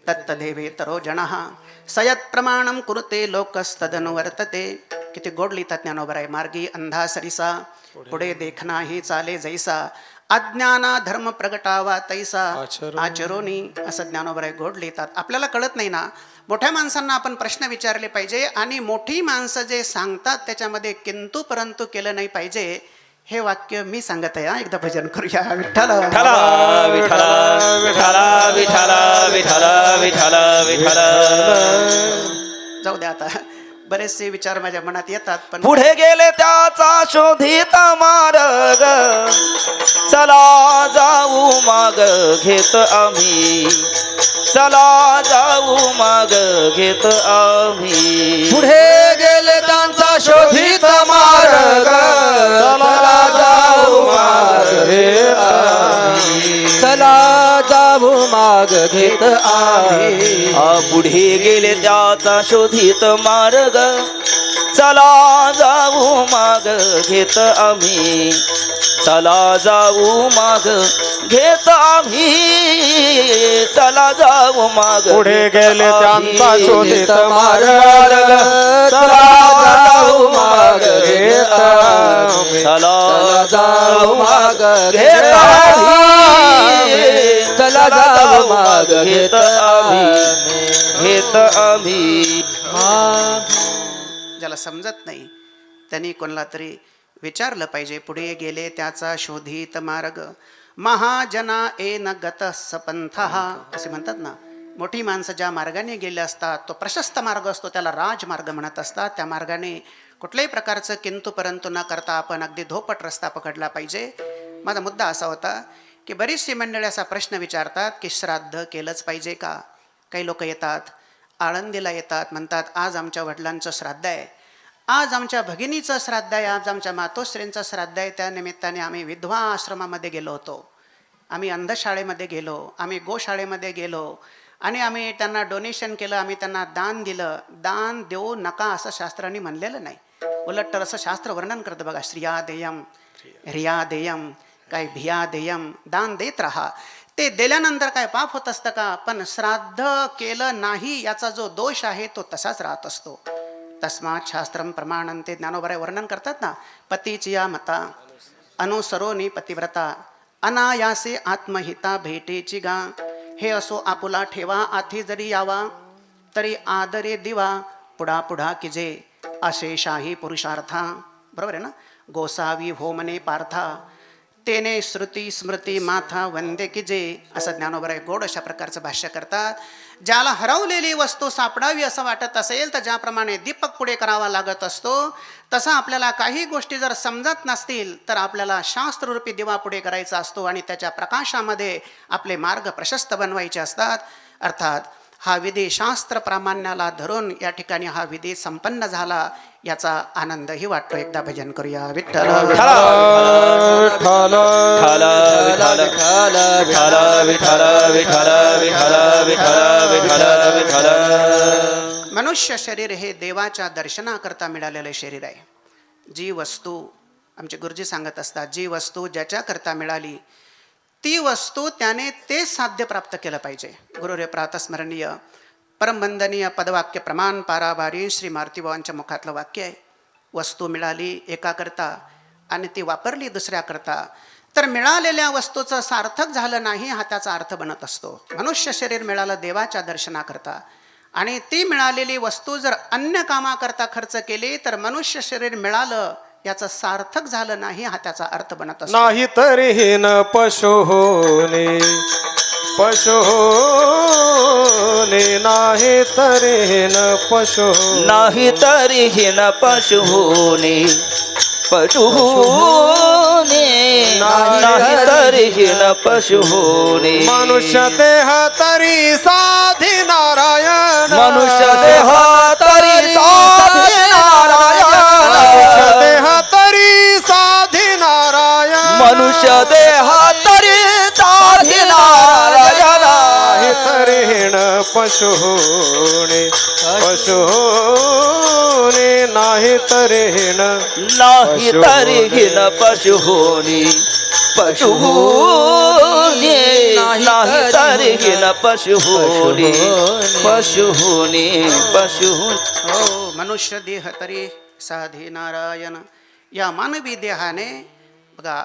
तत्तदेवे तरो जनः सयत प्रमाणम कुरुते लोकस्तदनुवर्तते. किती गोड लिहितात ज्ञानोबर आहे. मार्गी अंधा सरिसा पुढे देखना ही चाले जैसा, अज्ञाना धर्म प्रगटावा तैसा आचरोनी. असं ज्ञानोबर आहे गोड लिहितात. आपल्याला कळत नाही ना, मोठ्या माणसांना आपण प्रश्न विचारले पाहिजे. आणि मोठी माणसं जे सांगतात त्याच्यामध्ये किंतु परंतु केलं नाही पाहिजे. हे वाक्य मी सांगत आहे. एकदा भजन करूया. विठ्ठल विठ्ठल विठ्ठल विठ्ठल विठ्ठल विठ्ठल विठ्ठल. जाऊ द्या, आता बरेचसे विचार माझ्या मनात येतात, पण पुढे गेले त्याचा शोधित मार्ग, चला जाऊ माग घेत आम्ही, चला जाऊ माग घेत आम्ही. पुढे गेले त्यांचा शोधित मार्ग, चला जाऊ माग घेत आम्ही, चला जाऊ माग घेत आम्ही. पुढे गेले त्याचा शोधित मार्ग, चला जाऊ माग घेत आम्ही, चला जाऊ माग घेत आम्ही, चला जाऊ माग. पुढे गेले त्यांचा शोधित मार्ग, चला जाऊ माग घेत आम्ही, चला जाऊ माग घेत आम्ही, चला जाऊ माग घेत आम्ही, घेत आम्ही. ज्याला समजत नाही त्यांनी कोणाला तरी विचारलं पाहिजे. पुढे गेले त्याचा शोधित मार्ग, महाजना एन गत सपंथः असे म्हणतात ना. मोठी माणसं ज्या मार्गाने गेले असतात तो प्रशस्त मार्ग असतो, त्याला राजमार्ग म्हणत असतात. त्या मार्गाने कुठल्याही प्रकारचं किंतु परंतु न करता आपण अगदी धोपट रस्ता पकडला पाहिजे. माझा मुद्दा असा होता की बरीचशी मंडळी असा प्रश्न विचारतात की श्राद्ध केलंच पाहिजे का? काही लोक येतात, आळंदीला येतात, म्हणतात आज आमच्या वडिलांचं श्राद्ध आहे, आज आमच्या भगिनीचं श्राद्ध आहे, आज आमच्या मातोश्रींचं श्राद्ध आहे. त्या निमित्ताने आम्ही विधवा आश्रमामध्ये गेलो होतो, आम्ही अंधशाळेमध्ये गेलो, आम्ही गोशाळेमध्ये गेलो आणि आम्ही त्यांना डोनेशन केलं, आम्ही त्यांना दान दिलं. दान देऊ नका असं शास्त्रांनी म्हणलेलं नाही. उलट तर असं शास्त्र वर्णन करतं बघा, श्रिया देयम, रिया देयम, काय भिया देयम, दान देत राहा. ते दिल्यानंतर काय पाप होत असतं का? पण श्राद्ध केलं नाही याचा जो दोष आहे तो तसाच राहत असतो. तस्मात शास्त्रम प्रमाणंते, ज्ञानोबराय वर्णन करतात ना, पतीची या मता अनुसरोनी पतिव्रता, अनायासे आत्महिता भेटेची गा, हे असो आपुला ठेवा आधी जरी यावा, तरी आदरे दिवा पुढा पुढा किजे, असे शाही पुरुषार्था. बरोबर आहे ना? गोसावी होमने पार्था, तेने श्रुती स्मृती माथा वंदे किजे, असं ज्ञानोबराय गोड अशा प्रकारचं भाष्य करतात. ज्याला हरवलेली वस्तू सापडावी असं वाटत असेल तर ज्याप्रमाणे दीपक पुढे करावा लागत असतो, तसं आपल्याला काही गोष्टी जर समजत नसतील तर आपल्याला शास्त्ररूपी दिवा पुढे करायचा असतो आणि त्याच्या प्रकाशामध्ये आपले मार्ग प्रशस्त बनवायचे असतात. अर्थात हा विधी शास्त्र प्रामाण्याला धरून या ठिकाणी हा विधी संपन्न झाला, याचा आनंदही वाटतो. एकदा भजन करूया. विठ्ठल विठ्ठल विठ्ठल विठ्ठल विठ्ठल विठ्ठल विठ्ठल विठ्ठल विठ्ठल. मनुष्य शरीर हे देवाच्या दर्शनाकरता मिळालेलं शरीर आहे. जी वस्तू, आमचे गुरुजी सांगत असतात, जी वस्तू ज्याच्याकरता मिळाली ती वस्तू त्याने ते साध्य प्राप्त केलं पाहिजे. गुरुरे प्रातस्मरणीय परमवंदनीय पदवाक्य प्रमाण पाराभारी श्री मारुतीबाबांच्या मुखातलं वाक्य आहे. वस्तू मिळाली एकाकरता आणि ती वापरली दुसऱ्याकरता, तर मिळालेल्या वस्तूचं सार्थक झालं नाही हा त्याचा अर्थ बनत असतो. मनुष्य शरीर मिळालं देवाच्या दर्शनाकरता आणि ती मिळालेली वस्तू जर अन्य कामाकरता खर्च केली तर मनुष्य शरीर मिळालं याचं सार्थक झालं नाही हा त्याचा अर्थ बनत असतो. नाही तरी न पशु होणे, पशु होणे, नाही तरी न पशु, नाही तरी न पशु होणे, पशु होणे, नाही तरी न पशु होणे. मनुष्य देह तरी साधी नारायण, मनुष्य देह तरी साधी नारायण, मनुष्य देह तरी साधी नारायण, मनुष्य देह तरी साधी नारायण. नाही तरी न पशु होणे, पशु होणे, नाही तरी न, नाही तरी न पशु होणे, पशु होणे, नाही तरी न पशु होणे, पशु होणे, पशु होणे. हो, मनुष्य देह तरी साधी नारायण. या मानवी देहाने बघा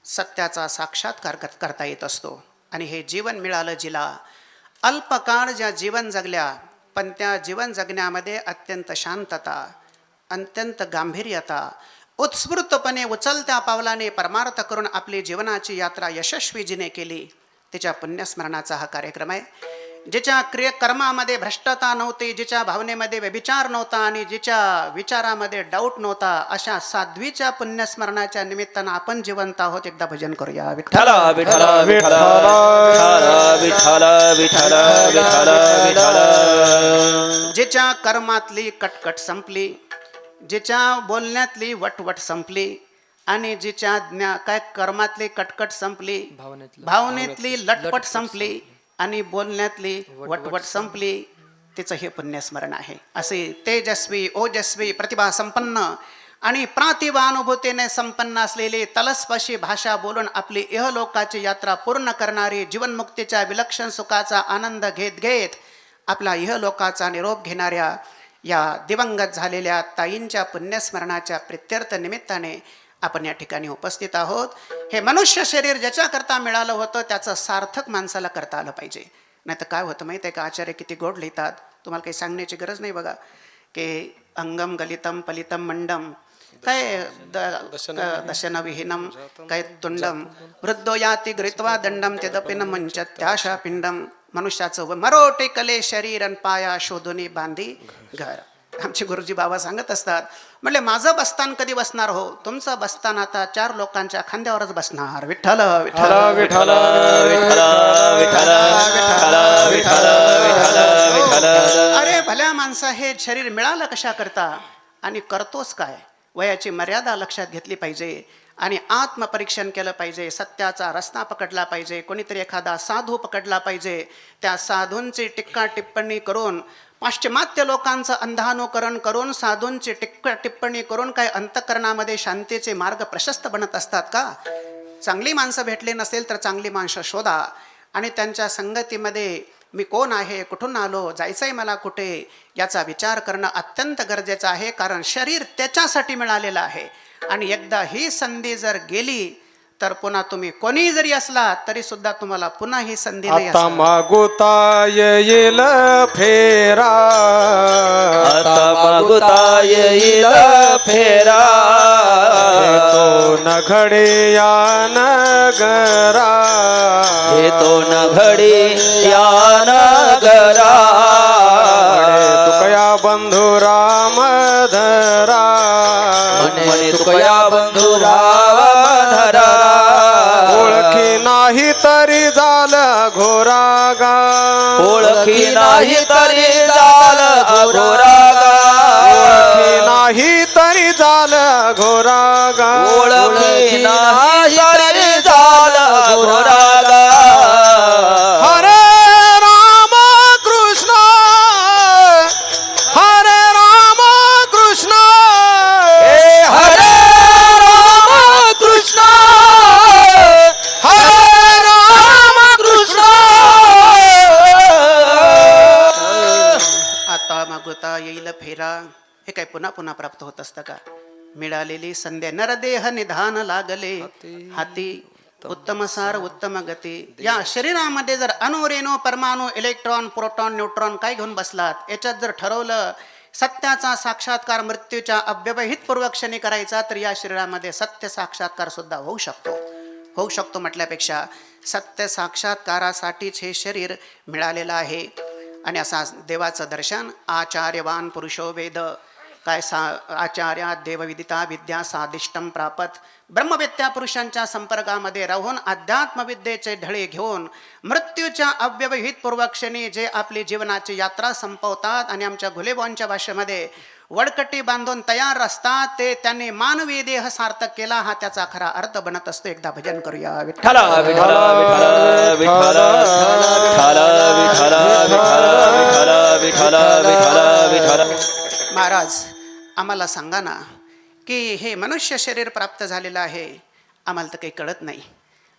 सत्याचा साक्षात्कार करता येत असतो. आणि हे जीवन मिळालं जिला, अल्पकाळ ज्या जीवन जगल्या पण त्या जीवन जगण्यामध्ये अत्यंत शांतता, अत्यंत गांभीर्यता, उत्स्फूर्तपणे उचलत्या पावलाने परमार्थ करून आपली जीवनाची यात्रा यशस्वी जिने केली, तिच्या पुण्यस्मरणाचा हा कार्यक्रम आहे. जिच्या कर्मामध्ये भ्रष्टता नव्हती, जिच्या भावनेमध्ये व्यभिचार नव्हता आणि जिच्या विचारामध्ये डाऊट नव्हता, अशा साध्वीच्या पुण्यस्मरणाच्या निमित्तानं आपण जिवंत आहोत. एकदा भजन करूया. विठ्ठल विठ्ठल विठ्ठल विठ्ठल विठ्ठल विठ्ठल विठ्ठल. जिच्या कर्मातली कटकट संपली, जिच्या बोलण्यातली वटवट संपली आणि जिच्या काय कर्मातली कटकट संपली, भावनेतली लटपट संपली आणि बोलण्यातली वटवट संपली, तिचं हे पुण्यस्मरण आहे. असे तेजस्वी ओजस्वी प्रतिभा संपन्न आणि प्रातिभानुभूतीने संपन्न असलेली तलस्पर्शी भाषा बोलून आपली इहलोकाची यात्रा पूर्ण करणारी, जीवनमुक्तीच्या विलक्षण सुखाचा आनंद घेत घेत आपला इहलोकाचा निरोप घेणाऱ्या या दिवंगत झालेल्या ताईंच्या पुण्यस्मरणाच्या प्रित्यर्थ निमित्ताने आपण या ठिकाणी उपस्थित आहोत. हे मनुष्य शरीर ज्याच्याकरता मिळालं होतं त्याचं सार्थक माणसाला करता आलं पाहिजे. नाही तर काय होतं माहिती आहे का? आचार्य किती गोड लिहितात, तुम्हाला काही सांगण्याची गरज नाही. बघा की अंगम गलितम पलितम मंडम, काय दशन विहीनम, काय तुंडम वृद्धो याती गृहीत्वा दंडम तेदपिन मंचत्याशा पिंडम. मनुष्याचं मरोटे कले शरीर अन पाया शोधुनी बांधी घर. आमचे गुरुजी बाबा सांगत असतात, म्हणले माझं बस्तान कधी बसणार हो? तुमचं बस्तान आता 4 लोकांच्या खांद्यावरच बसणार. विठ्ठल विठ्ठल विठ्ठल विठ्ठल विठ्ठल विठ्ठल विठ्ठल विठ्ठल. अरे भल्या माणसा, हे शरीर मिळालं कशा करता आणि करतोस काय? वयाची मर्यादा लक्षात घेतली पाहिजे आणि आत्मपरीक्षण केलं पाहिजे. सत्याचा रस्ता पकडला पाहिजे. कोणीतरी एखादा साधू पकडला पाहिजे. त्या साधूंची टिक्का टिप्पणी करून, पाश्चिमात्य लोकांचं अंधानुकरण करून, साधूंची टिप्पणी करून काय अंतःकरणामध्ये शांतीचे मार्ग प्रशस्त बनत असतात का? चांगली माणसं भेटली नसेल तर चांगली माणसं शोधा आणि त्यांच्या संगतीमध्ये मी कोण आहे, कुठून आलो, जायचं आहे मला कुठे, याचा विचार करणं अत्यंत गरजेचं आहे. कारण शरीर त्याच्यासाठी मिळालेलं आहे. आणि एकदा ही संधी जर गेली तर पुन्हा तुम्ही कोणी जरी असला तरी सुद्धा तुम्हाला पुन्हा ही संधी नाही आता असणार. मागुता येईल फेरा, आता मागुता येईल फेरा, तो न घडे या नगरा, येतो न घडी या नगरा, तुकया बंधू राम धरा, म्हणे तुकया बंधू राम धरा, ओळखी नाही तरी झालं घोरागा, ओळखी नाही तरी झालं घोरागा, ओळखी नाही तरी झालं घोरागा, ओळखी नाही तरी झालं घोरागा. हरे राम कृष्ण, हरे राम कृष्ण, हरे राम कृष्ण, हरे राम कृष्ण. आता मागुता येईल फेरा, हे काय पुन्हा पुन्हा प्राप्त होत असतं का? मिळालेली संध्या नरदेह निधान लागले हाती, उत्तम सार उत्तम गती. या शरीरामध्ये जर अणु रेणू परमाणु इलेक्ट्रॉन प्रोटॉन न्यूट्रॉन काय घेऊन बसलात, याच्यात जर ठरवलं सत्याचा साक्षात्कार मृत्यूच्या अव्यवहित पूर्वक्षणी करायचा, तर या शरीरामध्ये सत्य साक्षात्कार सुद्धा होऊ शकतो म्हटल्यापेक्षा सत्य साक्षात्कारासाठीच हे शरीर मिळालेलं आहे. आणि असा देवाचं दर्शन आचार्यवान पुरुषो वेद, काय आचार्या देवविदिता विद्या साधिष्टम प्रापत. ब्रह्मवेत्या पुरुषांच्या संपर्कामध्ये राहून अध्यात्मविद्येचे ढळे घेऊन मृत्यूच्या अव्यवहित पूर्वक्षणी जे आपली जीवनाची यात्रा संपवतात आणि आमच्या घुलेबॉनच्या भाषेमध्ये वडकटी बांधून तयार असतात, ते त्यांनी मानवी देह सार्थक केला, हा त्याचा खरा अर्थ बनत असतो. एकदा भजन करूया. विठ्ठल विठ्ठल विठ्ठल विठ्ठल विठ्ठल विठ्ठल विठ्ठल विठ्ठल विठ्ठल. महाराज आम्हाला सांगा ना, की हे मनुष्य शरीर प्राप्त झालेलं आहे, आम्हाला तर काही कळत नाही,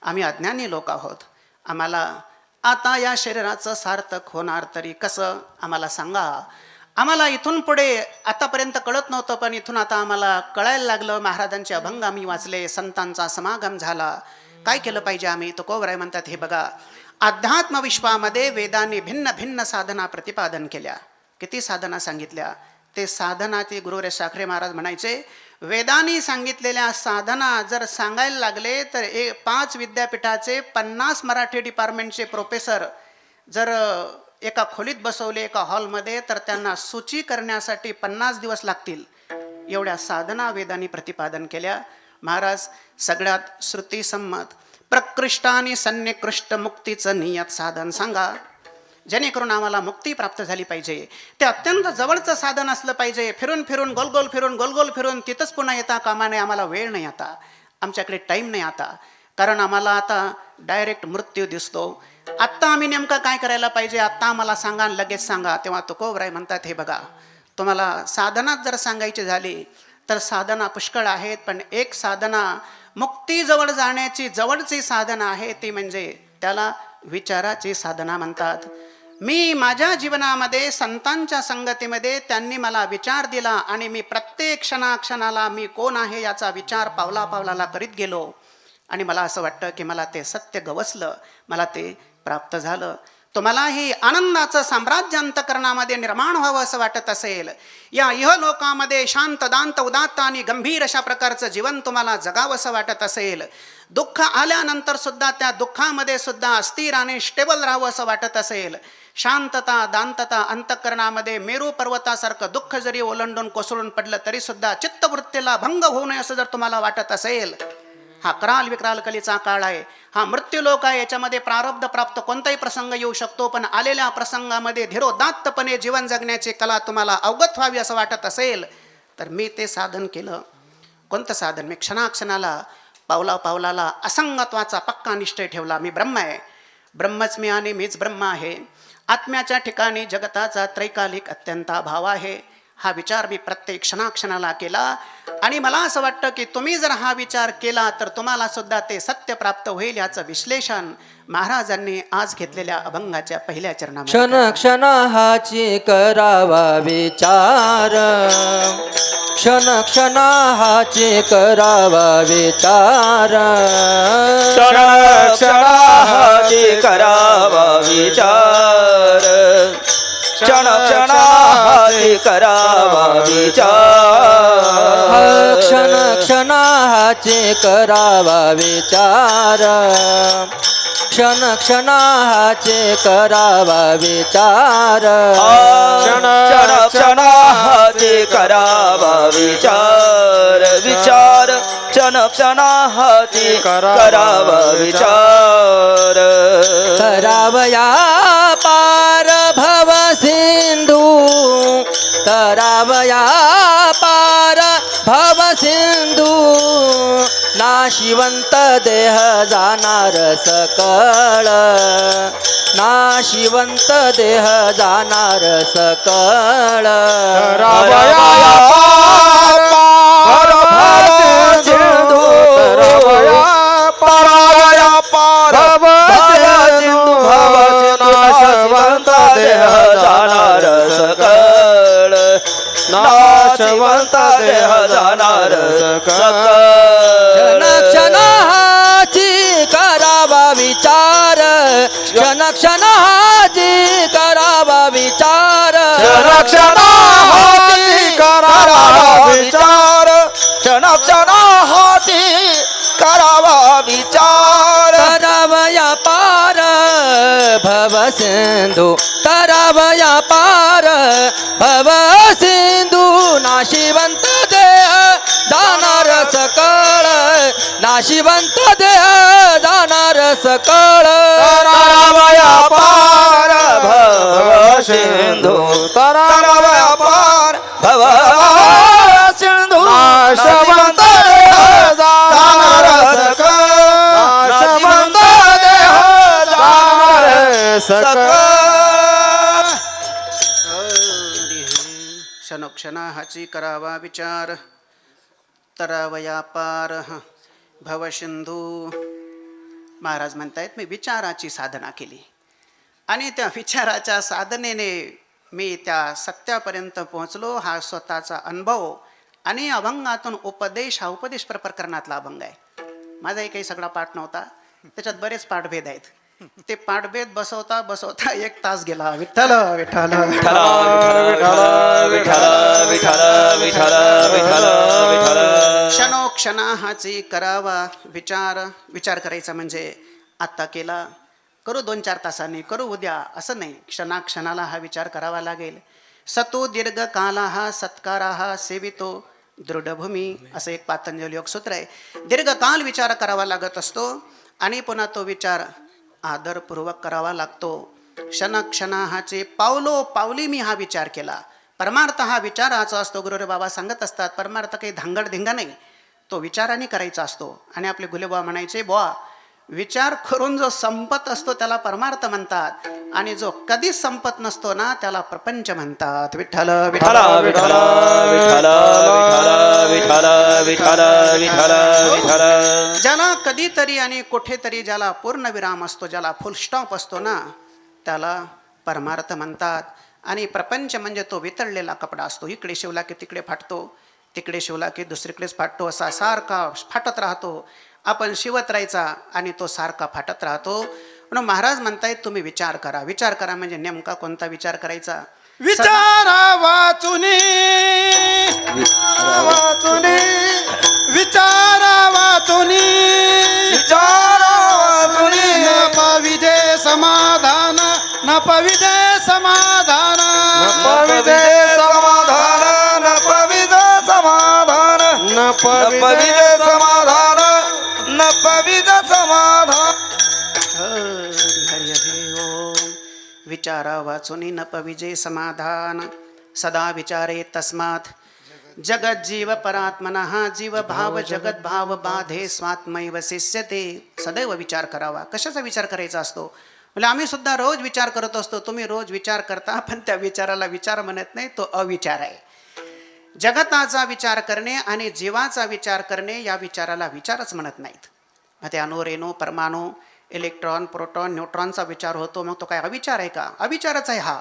आम्ही अज्ञानी लोक आहोत, आम्हाला आता या शरीराचं सार्थक होणार तरी कसं, आम्हाला सांगा. आम्हाला इथून पुढे आतापर्यंत कळत नव्हतं, पण इथून आता आम्हाला कळायला लागलं. महाराजांचे अभंग आम्ही वाचले, संतांचा समागम झाला, काय केलं पाहिजे आम्ही? तो कोवराय म्हणतात, हे बघा, अध्यात्म विश्वामध्ये वेदांनी भिन्न भिन्न साधना प्रतिपादन केल्या. किती साधना सांगितल्या? ते साधना ते गुरुरे साखरे महाराज म्हणायचे, वेदांनी सांगितलेल्या साधना जर सांगायला लागले तर 5 विद्यापीठाचे 50 मराठी डिपार्टमेंटचे प्रोफेसर जर एका खोलीत बसवले एका हॉलमध्ये, तर त्यांना सूची करण्यासाठी 50 दिवस लागतील. एवढ्या साधना वेदांनी प्रतिपादन केल्या. महाराज सगळ्यात श्रुतीसंमत प्रकृष्ट आणि सन्निकृष्ट मुक्तीचं नियत साधन सांगा, जेणेकरून आम्हाला मुक्ती प्राप्त झाली पाहिजे. ते अत्यंत जवळचं साधन असलं पाहिजे. फिरून फिरून गोल गोल फिरून तिथंच पुन्हा येता कामा नये. आम्हाला वेळ नाही आता, आमच्याकडे टाईम नाही आता, कारण आम्हाला आता डायरेक्ट मृत्यू दिसतो. आत्ता आम्ही नेमकं काय करायला पाहिजे, आत्ता आम्हाला सांगा, लगेच सांगा. तेव्हा तुकोबराय म्हणतात, हे बघा, तुम्हाला साधनात जर सांगायची झाली तर साधना पुष्कळ आहेत, पण एक साधना मुक्तीजवळ जाण्याची जवळची साधना आहे, ती म्हणजे त्याला विचाराची साधना म्हणतात. मी माझ्या जीवनामध्ये संतांच्या संगतीमध्ये त्यांनी मला विचार दिला आणि मी प्रत्येक क्षणाक्षणाला मी कोण आहे याचा विचार पावला पावलाला करीत गेलो. आणि मला असं वाटतं की मला ते सत्य गवसलं, मला ते प्राप्त झालं. तुम्हालाही आनंदाचं साम्राज्य अंतःकरणामध्ये निर्माण व्हावं असं वाटत असेल, या इहलोकामध्ये शांत दांत उदात्त आणि गंभीर अशा प्रकारचं जीवन तुम्हाला जगावं असं वाटत असेल, दुःख आल्यानंतर सुद्धा त्या दुःखामध्ये सुद्धा स्थिर आणि स्टेबल राहावं असं वाटत असेल, शांतता दांतता अंतःकरणामध्ये मेरू पर्वतासारखं दुःख जरी ओलांडून कोसळून पडलं तरी सुद्धा चित्तवृत्तीला भंग होऊ नये असं जर तुम्हाला वाटत असेल, हा कराल विक्राल कलीचा काळ आहे, हा मृत्यूलोक आहे, याच्यामध्ये प्रारब्ध प्राप्त कोणताही प्रसंग येऊ शकतो, पण आलेल्या प्रसंगामध्ये धीरोदात्तपणे जीवन जगण्याची कला तुम्हाला अवगत व्हावी असं वाटत असेल, तर मी ते साधन केलं. कोणतं साधन? मी क्षणाक्षणाला पावला पावलाला असंगत्वाचा पक्का निश्चय ठेवला. मी ब्रह्म आहे, ब्रह्मच मी आणि मीच ब्रह्म आहे. आत्म्याच्या ठिकाणी जगताचा त्रैकालिक अत्यंत अभाव आहे. हा विचार मी प्रत्येक क्षणाक्षणाला केला आणि मला असं वाटतं की तुम्ही जर हा विचार केला तर तुम्हाला सुद्धा ते सत्य प्राप्त होईल याचं विश्लेषण महाराजांनी आज घेतलेल्या अभंगाच्या पहिल्या चरणामध्ये क्षण केलं. क्षण हाची करावा विचार क्षण क्षण हाची करावा विचार क्षण क्षणाची करावा विचार क्षण क्षणाची करावा विचार क्षण क्षण हाची करावा विचार क्षण क्षण हाचे करावा विचार क्षण क्षणाची करावा विचार विचार क्षण क्षणाची करावा विचार करावया पार भव सिंधू करावया पार भव सिंधू नाशिवंत देह जाणार सकळ नाशिवंत देह जाणार सकळ रावया पार भव सिंधू रावया पार भव सिंधू नाशवंत देह जाणार सकळ नाशवंत देह जाणार क्षण सकळ क्षणाची करावा विचार क्षण क्षणाची करावा विचार क्षण क्षणाची करावा विचार क्षण क्षणाची करावा विचार करावया पार भव सिंधू करावया पार भव सिंधू नाशिवंत देह जाणार सकळ नाशिवंत देह जाणार सकळ करावया पार भव सिंधू करावया पार भव सिंधू नाशवंत देह जाणार सकळ नाशवंत देह जाणार सकळ क्षणोक्षणाची करावा विचार तरावया पार भवसिंधू. महाराज म्हणतायत मी विचाराची साधना केली आणि त्या विचाराच्या साधनेने मी त्या सत्यापर्यंत पोहोचलो. हा स्वतःचा अनुभव आणि अभंगातून उपदेश हा उपदेश प्रकरणातला अभंग आहे. माझाही काही सगळा पाठ नव्हता, त्याच्यात बरेच पाठभेद आहेत. ते पाठभेद बसवता बसवता 1 तास गेला. विठ्ठल विठ्ठल क्षणोक्षणाची करावा विचार करायचा म्हणजे आत्ता केला, करू 2-4 तासांनी, करू उद्या, असं नाही. क्षणाक्षणाला हा विचार करावा लागेल. सतो दीर्घ काला हा सत्कारा हा सेवितो दृढभूमी असं एक पातंजल योगसूत्र आहे. दीर्घकाल विचार करावा लागत असतो आणि पुन्हा तो विचार आदरपूर्वक करावा लागतो. क्षणाक्षणाचे पावलो पावली मी हा विचार केला. परमार्थ हा विचाराचा असतो. गुरुरे बाबा सांगत असतात परमार्थ काही धांगडधिंगा नाही, तो विचाराने करायचा असतो. आणि आपले गुलेबा म्हणायचे बुवा विचार करून जो संपत असतो त्याला परमार्थ म्हणतात आणि जो कधीच संपत नसतो ना त्याला प्रपंच म्हणतात. विठ्ठल विठ्ठल विठ्ठल विठ्ठल विठ्ठल विठ्ठल विठ्ठल विठ्ठल ज्याला कधीतरी आणि कुठेतरी ज्याला पूर्णविराम असतो, ज्याला फुल स्टॉप असतो ना त्याला परमार्थ म्हणतात. आणि प्रपंच म्हणजे तो वितळलेला कपडा असतो. इकडे शिवला की तिकडे फाटतो, तिकडे शिवला की दुसरीकडेच फाटतो, असा सारखा फाटत राहतो. आपण शिवत राहायचा आणि तो सारखा फाटत राहतो. म्हणून महाराज म्हणतायत तुम्ही विचार करा. विचार करा म्हणजे नेमका कोणता विचार करायचा? विचारा वाचुनी वाचुनी विचारा वाचुनी विचारा वाचुनी न पविदे समाधान न पविदे समाधान पविदे समाधान न पविदे समाधान न पविदे समाधान न पविदे समाधान हरी हरी हरी ओम. विचारा वाचुनी न पविजे समाधान सदा विचारे तस्मात् जगत जीव परात्मनः जीव भाव जगत भाव बाधे स्वात्मैव शिष्यते. सदैव विचार करावा. कशाचा विचार करायचा असतो? म्हणजे आम्ही सुद्धा रोज विचार करत असतो. तुम्ही रोज विचार करता पण त्या विचाराला विचार म्हणत नाही, तो अविचार आहे. जगताचा विचार करणे आणि जीवाचा विचार करणे या विचाराला विचारच म्हणत नाहीत. मग ते अणु रेणू परमाणू इलेक्ट्रॉन प्रोटॉन न्यूट्रॉनचा विचार होतो, मग तो काय अविचार आहे का? अविचारच आहे हा.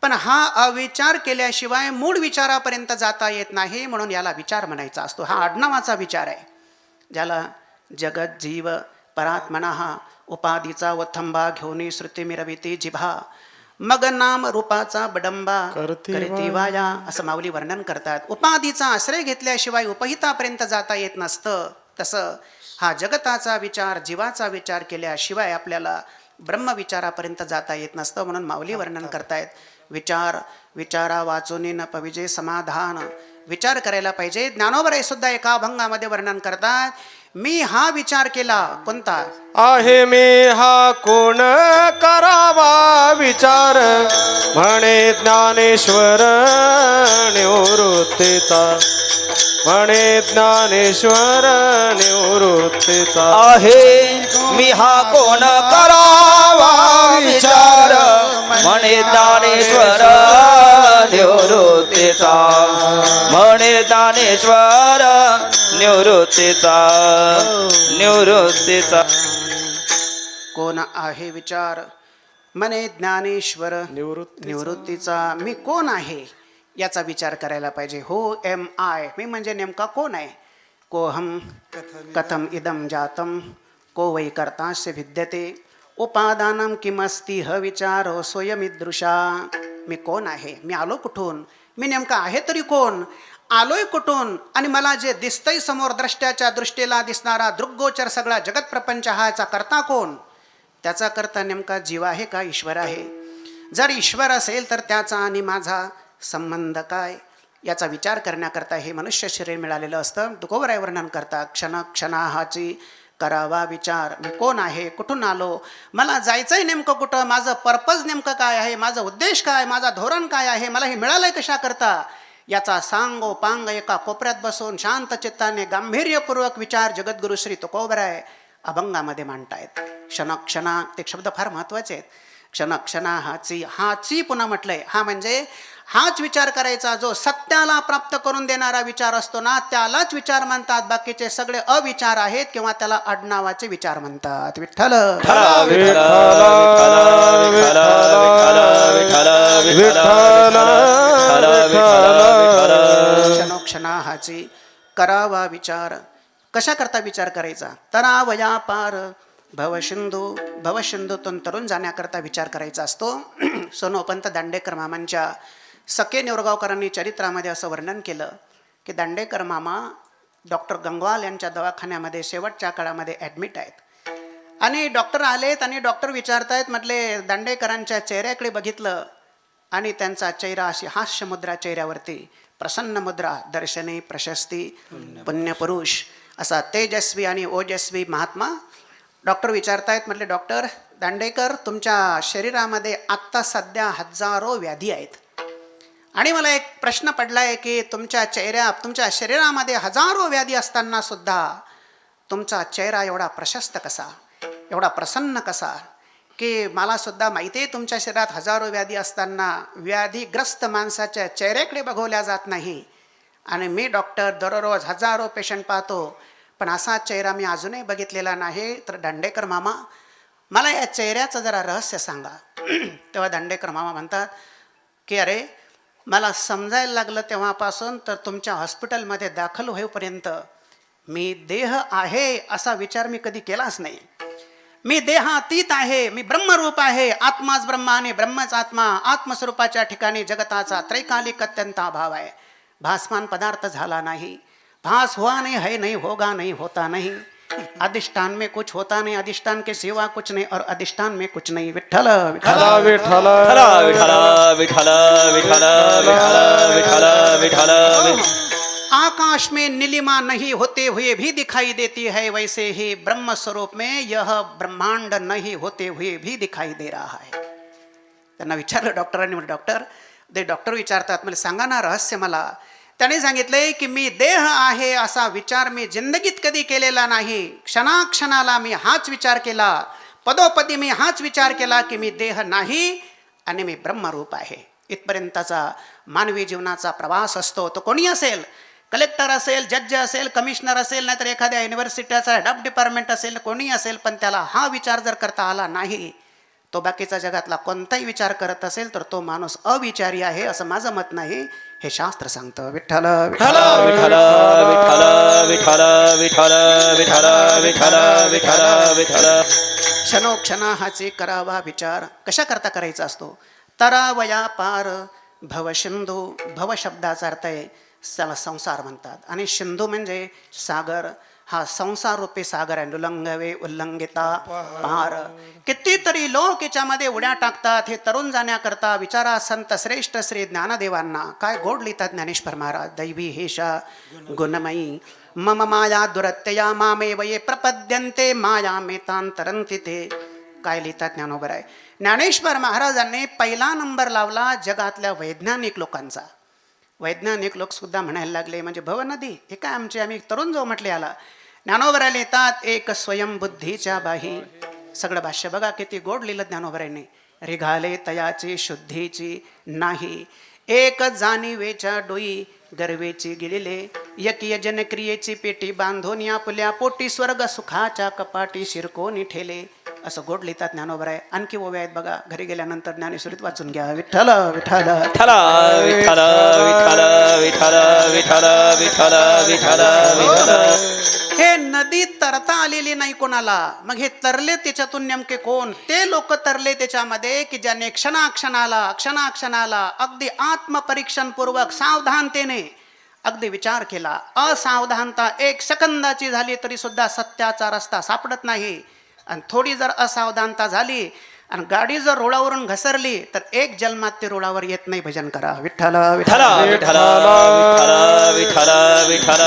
पण हा अविचार केल्याशिवाय मूळ विचारापर्यंत जाता येत नाही, म्हणून याला विचार म्हणायचा असतो. हा आडनावाचा विचार आहे, ज्याला जगत जीव परात्मना उपाधीचा वथंबा घेऊनी श्रुती मिरविती जिभा मग नाम रूपाचा बडंबा करती वाया असं माऊली वर्णन करतात. उपाधीचा आश्रय घेतल्याशिवाय उपहितापर्यंत जाता येत नसतं, तसं हा जगताचा विचार जीवाचा विचार केल्याशिवाय आपल्याला ब्रह्मविचारापर्यंत जाता येत नसतं, म्हणून माऊली वर्णन करतायत. विचारा वाचून न पविजे समाधान. विचार करायला पाहिजे. ज्ञानोबराय सुद्धा एका अभंगामध्ये वर्णन करतात, मी हा विचार केला. कोणता आहे मी हा कोण करावा विचार, म्हणे ज्ञानेश्वर निवृत्तीचा, म्हणे ज्ञानेश्वर निवृत्तीचा. आहे मी हा कोण करावा विचार, म्हणे ज्ञानेश्वर निवृत्तीचा, म्हणे ज्ञानेश्वर निवृत्तीचा, निवृत्तीचा. कोण आहे विचार म्हणे ज्ञानेश्वर निवृत्तीचा. मी कोण आहे याचा विचार करायला पाहिजे. हो एम आय, मी म्हणजे नेमका कोण आहे. कोहम कथम इदम जातम को वै कर्तास्य विद्यते उपादानम किमस्ति ह विचारो स्वयमिदृशा. मी कोण आहे, मी आलो कुठून, मी नेमका आहे तरी कोण, आलोय कुठून, आणि मला जे दिसतंय समोर द्रष्ट्याच्या दृष्टीला दिसणारा दृग्गोचर सगळा जगत प्रपंच हा याचा करता कोण. त्याचा करता नेमका जीव आहे का ईश्वर आहे. जर ईश्वर असेल तर त्याचा आणि माझा संबंध काय याचा विचार करण्याकरता हे मनुष्य शरीर मिळालेलं असतं. तुकोबराय वर्णन करतात, क्षण क्षणाहाची करावा विचार. मी कोण आहे, कुठून आलो, मला जायचंय नेमकं कुठं, माझं पर्पज नेमकं काय आहे, माझा उद्देश काय, माझा धोरण काय आहे, मला हे मिळालंय कशा करता, याचा सांगोपांग एका कोपऱ्यात बसून शांत चित्ताने गांभीर्यपूर्वक विचार जगद्गुरु श्री तुकोबराय अभंगामध्ये मांडतायत. क्षणक्षणा ते शब्द फार महत्त्वाचे आहेत. क्षणक्षणा हाची पुन्हा म्हटलंय. हा म्हणजे हाच विचार करायचा जो सत्याला प्राप्त करून देणारा विचार असतो ना, त्यालाच विचार म्हणतात. बाकीचे सगळे अविचार आहेत किंवा त्याला आडनावाचे विचार म्हणतात. विठ्ठल क्षणोक्षणा हाची करावा विचार. कशा करता विचार करायचा. तरावया पार भवसिंधूतून तरुण जाण्याकरता विचार करायचा असतो. सोनोपंत दांडेकर मामांच्या सखे निवरगावकरांनी चरित्रामध्ये असं वर्णन केलं की दांडेकर मामा डॉक्टर गंगवाल यांच्या दवाखान्यामध्ये शेवटच्या काळामध्ये ॲडमिट आहेत. आणि डॉक्टर आलेत आणि डॉक्टर विचारतायत, म्हटले दांडेकरांच्या चेहऱ्याकडे बघितलं आणि त्यांचा चेहरा अशी हास्य मुद्रा चेहऱ्यावरती, प्रसन्न मुद्रा, दर्शने प्रशस्ती पुण्यपुरुष असा तेजस्वी आणि ओजस्वी महात्मा. डॉक्टर विचारतायत, म्हटले डॉक्टर दांडेकर तुमच्या शरीरामध्ये आत्ता सध्या हजारो व्याधी आहेत आणि मला एक प्रश्न पडला आहे की तुमच्या शरीरामध्ये हजारो व्याधी असताना सुद्धा तुमचा चेहरा एवढा प्रशस्त कसा, एवढा प्रसन्न कसा, की मला सुद्धा माहिती आहे तुमच्या शरीरात हजारो व्याधी असताना व्याधीग्रस्त माणसाच्या चेहऱ्याकडे बघवल्या जात नाही. आणि मी डॉक्टर दररोज हजारो पेशंट पाहतो, पण असा चेहरा मी अजूनही बघितलेला नाही. तर दांडेकर मामा मला या चेहऱ्याचं जरा रहस्य सांगा. तेव्हा दांडेकर मामा म्हणतात की अरे मला समजायला लागलं तेव्हापासून तर तुमच्या हॉस्पिटलमध्ये दाखल होईपर्यंत मी देह आहे असा विचार मी कधी केलाच नाही. मी देहातीत आहे, मी ब्रह्मरूप आहे. आत्माच ब्रह्म आणि ब्रह्मच आत्मा. आत्मस्वरूपाच्या ठिकाणी जगताचा त्रैकालिक अत्यंत अभाव आहे. भासमान पदार्थ झाला नाही. भास हुआ नहीं, है नहीं, होगा नहीं, होता नहीं. अधिष्ठान में कुछ होता नहीं, अधिष्ठान के सिवा कुछ नहीं और अधिष्ठान में कुछ नहीं. विठ्ठल विठ्ठल विठ्ठल विठ्ठल विठ्ठल विठ्ठल विठ्ठल विठ्ठल. आकाश में नीलिमा नहीं होते हुए भी दिखाई देती है, वैसे ही ब्रह्म स्वरूप में यह ब्रह्मांड नहीं होते हुए भी दिखाई दे रहा है. त्यांना विचारलं डॉक्टरांनी, म्हणजे डॉक्टर विचारतात, मला सांगा ना रहस्य मला. त्याने सांगितले की मी देह आहे असा विचार मी जिंदगीत कधी केलेला नाही. क्षणाक्षणाला मी हाच विचार केला, पदोपदी मी हाच विचार केला की मी देह नाही आणि मी ब्रह्मरूप आहे. इथपर्यंतचा मानवी जीवनाचा प्रवास असतो. तो कोणी असेल, कलेक्टर असेल, जज असेल, कमिशनर असेल, नाहीतर एखाद्या युनिव्हर्सिटीचा हेड ऑफ डिपार्टमेंट असेल, कोणी असेल, पण त्याला हा विचार जर करता आला नाही, तो बाकीचा जगातला कोणताही विचार करत असेल तर तो माणूस अविचारी आहे, असं माझं मत नाही, हे शास्त्र सांगतं. विठ्ठल विठ्ठल विठ्ठल विठ्ठल विठ्ठल विठ्ठल विठ्ठल विठ्ठल विठ्ठल. क्षणोक्षणा हाचे करावा विचार. कशा करता करायचा असतो? तरावया पार भव सिंधू. भव शब्दाचा अर्थ आहे त्याला संसार म्हणतात, आणि सिंधू म्हणजे सागर. हा संसार रूपी सागर आहे. उल्लंघवे उल्लंघिता पार. कितीतरी लोक याच्यामध्ये उड्या टाकतात. हे तरुण जाण्याकरता विचारा संत श्रेष्ठ श्री ज्ञानदेवांना काय गोड लिहितात ज्ञानेश्वर महाराज. दैवी हेशा गुणमयी मम माया दुरत्यया मामेव ये प्रपद्यन्ते माया मेतांतरंती. ते काय लिहितात ज्ञानोबर आहे. ज्ञानेश्वर महाराजांनी पहिला नंबर लावला जगातल्या वैज्ञानिक लोकांचा. वैज्ञानिक लोक सुद्धा म्हणायला लागले म्हणजे भव नदी हे काय आमचे, आम्ही तरुण जाऊ म्हटले याला. ज्ञानोबराला येतात एक स्वयंबुद्धीच्या बाही. सगळं भाष्य बघा किती गोड लिहिलं ज्ञानोबराने. रिघाले तयाची शुद्धीची नाही, एक जाणीवेच्या डोई गर्वेची गिळले. यकीय जनक्रियेची पेटी बांधून आपुल्या पोटी स्वर्ग सुखाच्या कपाटी शिरकोनी ठेले. असं गोड लिहितात ज्ञानोबराय. आणखी ओव्या आहेत बघा, घरी गेल्यानंतर ज्ञानेश्वरीत वाचून घ्या. विठ्ठल विठ्ठल विठ्ठल विठ्ठल विठ्ठल विठ्ठल विठ्ठल विठ्ठल विठ्ठल विठ्ठल. हे नदी तरता आलेली नाही कोणाला. मग हे तरले त्याच्यातून नेमके कोण? ते लोक तरले त्याच्यामध्ये की ज्याने क्षणाक्षणाला अगदी आत्मपरीक्षणपूर्वक सावधानतेने अगदी विचार केला. असावधानता एक सेकंदाची झाली तरी सुद्धा सत्याचा रस्ता सापडत नाही. आणि थोडी जर असावधानता झाली आणि गाडी जर रुळावरून घसरली तर एक जन्मात ते रुळावर येत नाही. भजन करा. विठ्ठल विठ्ठल विठ्ठल विठ्ठल विठ्ठल विठ्ठल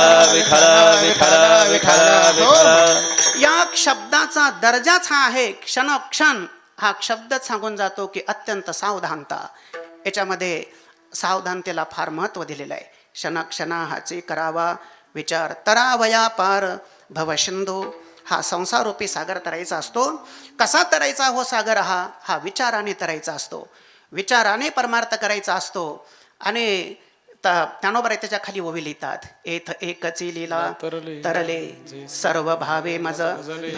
विठ्ठल विठ्ठल विठ्ठल. या शब्दाचा दर्जाच हा आहे. क्षणोक्षण हा शब्दच सांगून जातो की अत्यंत सावधानता. याच्यामध्ये सावधानतेला फार महत्त्व दिलेलं आहे. क्षणक्षणा हाचे करावा विचार. तरावया पार भव सिंधू. हा संसारूपी सागर तरायचा असतो. कसा तरायचा हो सागर? हा विचाराने तरायचा असतो. विचाराने परमार्थ करायचा असतो. आणि ज्ञानोबराय त्याच्या खाली ओवी लिहितात. एथ एकची लीला तरले सर्व भावे मज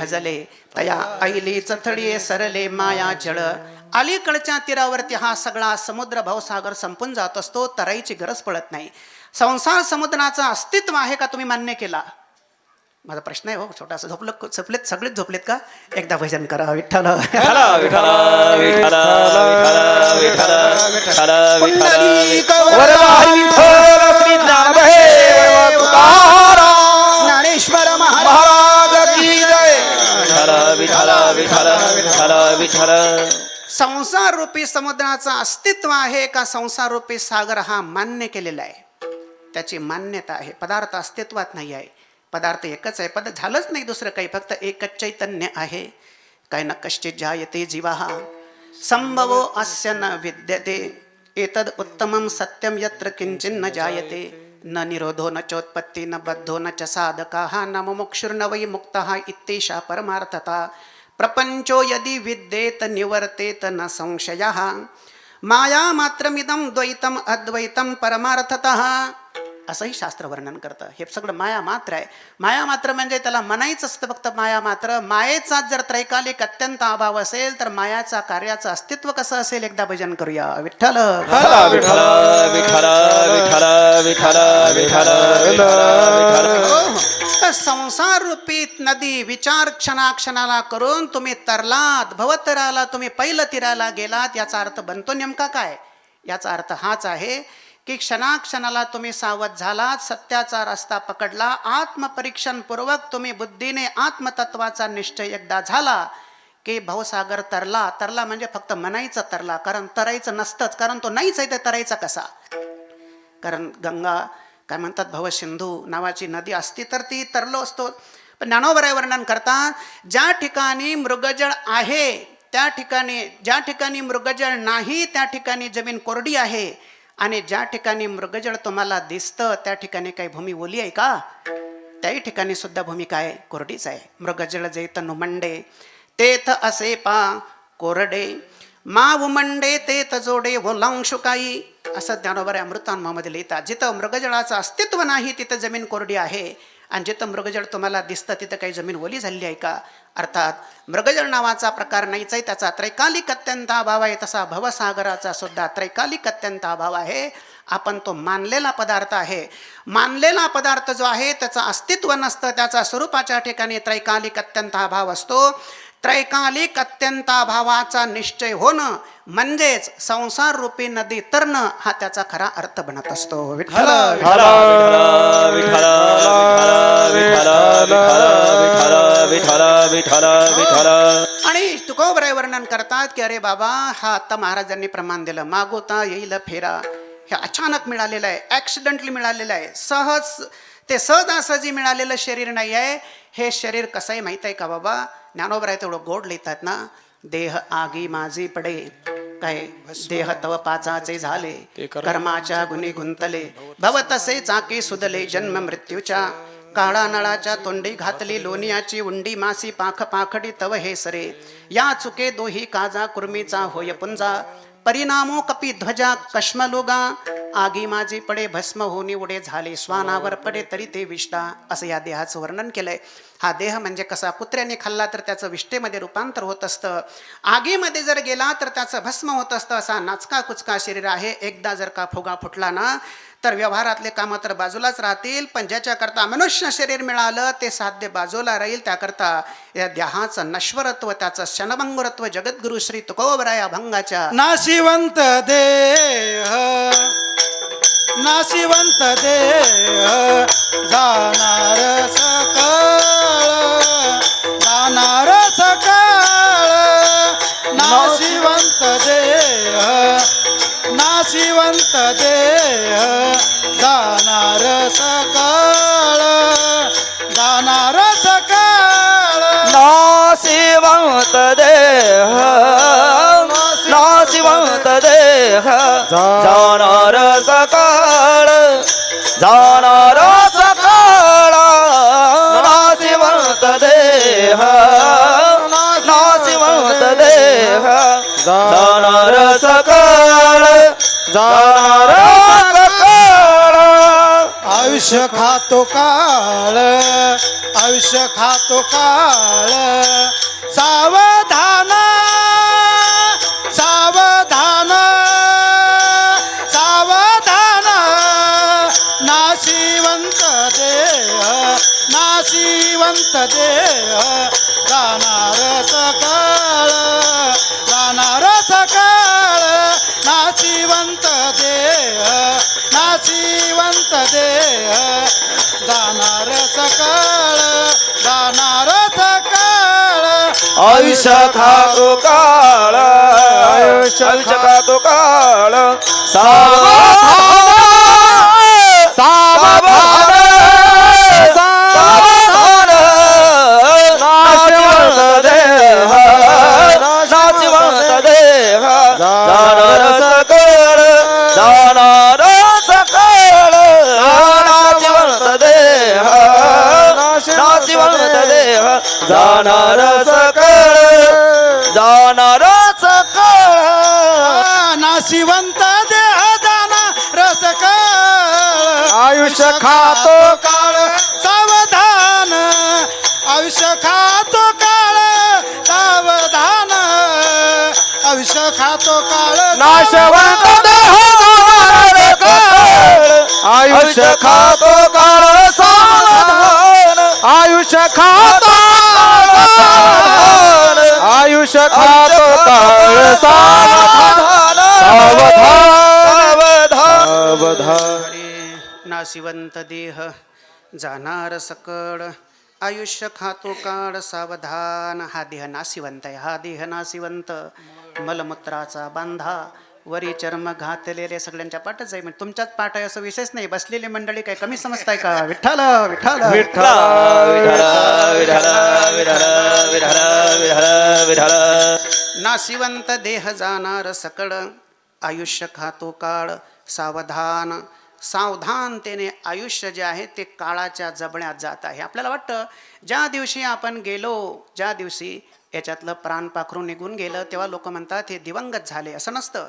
भजले. तया ऐली चथडीये सरले माया जळ. अलीकडच्या तीरावरती हा सगळा समुद्र भवसागर संपून जात असतो. तराईची गरज पडत नाही. संसार समुद्राचं अस्तित्व आहे का तुम्ही मान्य केला? माझा प्रश्न आहे हो छोटासा. झोपलेत सगळेच झोपलेत का? एकदा भजन करा. विठ्ठल विठ्ठल विठ्ठल विठ्ठल विठ्ठल विठ्ठल ज्ञानेश्वर महाराज की जय. विठ्ठल विठ्ठल विठ्ठल विठ्ठल. संसार रूपी समुद्राचं अस्तित्व आहे का? संसार रूपी सागर हा मान्य केलेला आहे. त्याची मान्यता आहे. पदार्थ अस्तित्वात नाही आहे. पदार्थ एकच आहे. झालंच नाही दुसरं काही. फक्त एकच चैतन्य आहे. काय न कश्चित जायते जीवा संभवो अस्य न विद्यते. एतद उत्तमं सत्यम यत्र किंचिन्न जायते. न निरोधो न चोत्पत्ति न बद्धो न च साधकाः न मुमुक्षुर्न वै मुक्तः इत्येषा परमार्थता. प्रपंचो यदि विद्येत निवर्तेत न संशयः. माया मात्रमिदं द्वैतम अद्वैतम परमार्थतः. असंही शास्त्र वर्णन करतं. हे सगळं माया मात्र आहे. माया मात्र म्हणजे त्याला म्हणायचं असतं फक्त माया मात्र. मायेचा जर त्रैकालिक अत्यंत अभाव असेल तर मायाचा कार्याचं अस्तित्व कसं असेल? एकदा भजन करूया. विठ्ठल विठ्ठल विठ्ठल विठ्ठल विठ्ठल विठ्ठल विठ्ठल. संसार रूपी नदी विचार क्षणाक्षणाला करून तुम्ही तरलात. भवतराला तुम्ही पहिलं तीराला गेलात. याचा अर्थ बनतो नेमका काय? याचा अर्थ हाच आहे की क्षणाक्षणाला तुम्ही सावध झालात. सत्याचा रस्ता पकडला. आत्मपरीक्षणपूर्वक तुम्ही बुद्धीने आत्मतत्वाचा निश्चय एकदा झाला की भवसागर तरला. तरला म्हणजे फक्त म्हणायचं तरला. कारण तरायचं नसतंच. कारण तो नाहीच आहे. ते तरायचा कसा? कारण गंगा काय म्हणतात भव सिंधू नावाची नदी असती तर ती तरलो असतो. पण ज्ञानोबराय वर्णन करतात ज्या ठिकाणी मृगजळ आहे त्या ठिकाणी, ज्या ठिकाणी मृगजळ नाही त्या ठिकाणी जमीन कोरडी आहे. आणि ज्या ठिकाणी मृगजळ तुम्हाला दिसतं त्या ठिकाणी काही भूमी ओली आहे का? त्याही ठिकाणी सुद्धा भूमी काय कोरडीच आहे. मृगजळ जेत नुमंडे तेथ असे पा कोरडे. मा उमंडे ते तजोडे वलांशुकाई असं ज्ञानोबा अमृतानुभवामध्ये लिहितात. जिथं मृगजळाचं अस्तित्व नाही तिथं जमीन कोरडी आहे, आणि जिथं मृगजळ तुम्हाला दिसतं तिथं काही जमीन ओली झालेली आहे का? अर्थात मृगजळ नावाचा प्रकार नाहीच आहे, त्याचा त्रैकालिक अत्यंत अभाव आहे. तसा भवसागराचा सुद्धा त्रैकालिक अत्यंत अभाव आहे. आपण तो मानलेला पदार्थ आहे. मानलेला पदार्थ जो आहे त्याचं अस्तित्व नसतं, त्याचा स्वरूपाच्या ठिकाणी त्रैकालिक अत्यंत अभाव असतो. त्रैकालिक अत्यंताभावाचा निश्चय होणं म्हणजेच संसार रूपी नदी तरणं हा त्याचा खरा अर्थ बनत असतो. विठ्ठल विठ्ठल विठ्ठल विठ्ठल विठ्ठल विठ्ठल विठ्ठल विठ्ठल. आणि तुकोबराय वर्णन करतात की अरे बाबा, हा आता महाराजांनी प्रमाण दिलं, मागोता येईल फेरा. हे अचानक मिळालेलं आहे, ॲक्सिडेंटली मिळालेलं आहे, सहजासहजी मिळालेलं शरीर नाही आहे. हे शरीर कसं आहे माहीत आहे का बाबा? ज्ञानोबराय तेवढं गोड लिहितात ना, देह आगी माझी पडे, काय देह तव पाचाचे झाले, कर्माच्या गुन्हे गुंतले, भव तसे चाके सुदले, जन्म मृत्यूच्या काळा नळाच्या तोंडी घातली, लोनियाची उंडी मासी पाख पाखडी तव हे सरे, या चुके दोही काजा कुर्मीचा होय पुंजा, परिणामो कपी ध्वजा कश्मलोगा, आगी माझी पडे भस्म होनी उडे झाले, स्वानावर पडे तरी ते विष्टा. असं या देहाचं वर्णन केलंय. हा देह म्हणजे कसा, कुत्र्याने खाल्ला तर त्याचं विष्ठेमध्ये रूपांतर होत असतं, आगीमध्ये जर गेला तर त्याचं भस्म होत असतं. असा नाचका कुचका शरीर आहे. एकदा जर का फुगा फुटला ना तर व्यवहारातले कामं तर बाजूलाच राहतील, पण ज्याच्याकरता मनुष्य शरीर मिळालं ते साध्य बाजूला राहील. त्याकरता या देहाचं नश्वरत्व, त्याचं क्षणभंगुरत्व जगद्गुरु श्री तुकोबराय अभंगाच्या नाशिवंत देह, नाशिवंत देह, जाणार सकाळ, जाणार सकाळ, नाशिवंत देह, नाशिवंत देह, जाणार सकाळ, जाणार सकाळ. नाशिवंत देह, नाशिवंत देह, जाणार सकाळ, जाणार सकाळ, नाशिवंत देह, नाशिवंत देह, जाणार सकाळ, जाणार सकाळ. आयुष्य खातो काळ, आयुष्य खातो काळ, सावधान, सावधान, सावधान, नाशिवंत देह, नाशिवंत देह, जाणार सकाळ, जाणार सकाळ, नाशिवंत देह, नाशिवंत देह, जाणार सकाळ, जाणार सकाळ. आयुष्य खातो काळ, आयुष्य खातो काळ, सावधान, सावधान, सावधान, नाशिवंत देह, नाशिवंत देह, जाणार सकाळ, जाणार सकाळ, नाशिवंत देह, नाशिवंत देह, जाणार सकाळ, जाणार सकाळ. नाशिवंत देह, जाणार सकाळ, आयुष्य खातो काळ, सावधान, आयुष्य खातो काळ, सावधान, आयुष्य खातो काळ, नाशवंत देह, जाणार सकाळ, आयुष्य खातो काळ, सावधान, आयुष्य खातो काळ, आयुष्य खातो काळ, सावधान, सावधान, सावधान. हरे नाशिवंत देह, जाणार सकळ, आयुष्य खातो काळ, सावधान. हा देह नाशिवंत आहे, हा देह नाशिवंत. मलमूत्राचा बांधा, वरी चर्म घातलेले, सगळ्यांच्या पाठच आहे. म्हणजे तुमच्याच पाठ आहे असं विशेष नाही. बसलेली मंडळी काय कमी समजताय का? विठ्ठल विठ्ठल विठ्ठल विठ्ठल विठ्ठल विठ्ठल विठ्ठल विठ्ठल विठ्ठल. नाशिवंत देह, जाणार सकळ, आयुष्य खातो काळ, सावधान. सावधानतेने आयुष्य जे आहे ते काळाच्या जबण्यात जात आहे. आपल्याला वाटतं ज्या दिवशी आपण गेलो, ज्या दिवशी याच्यातलं प्राण पाखरून निघून गेलं तेव्हा लोक म्हणतात हे दिवंगत झाले. असं नसतं.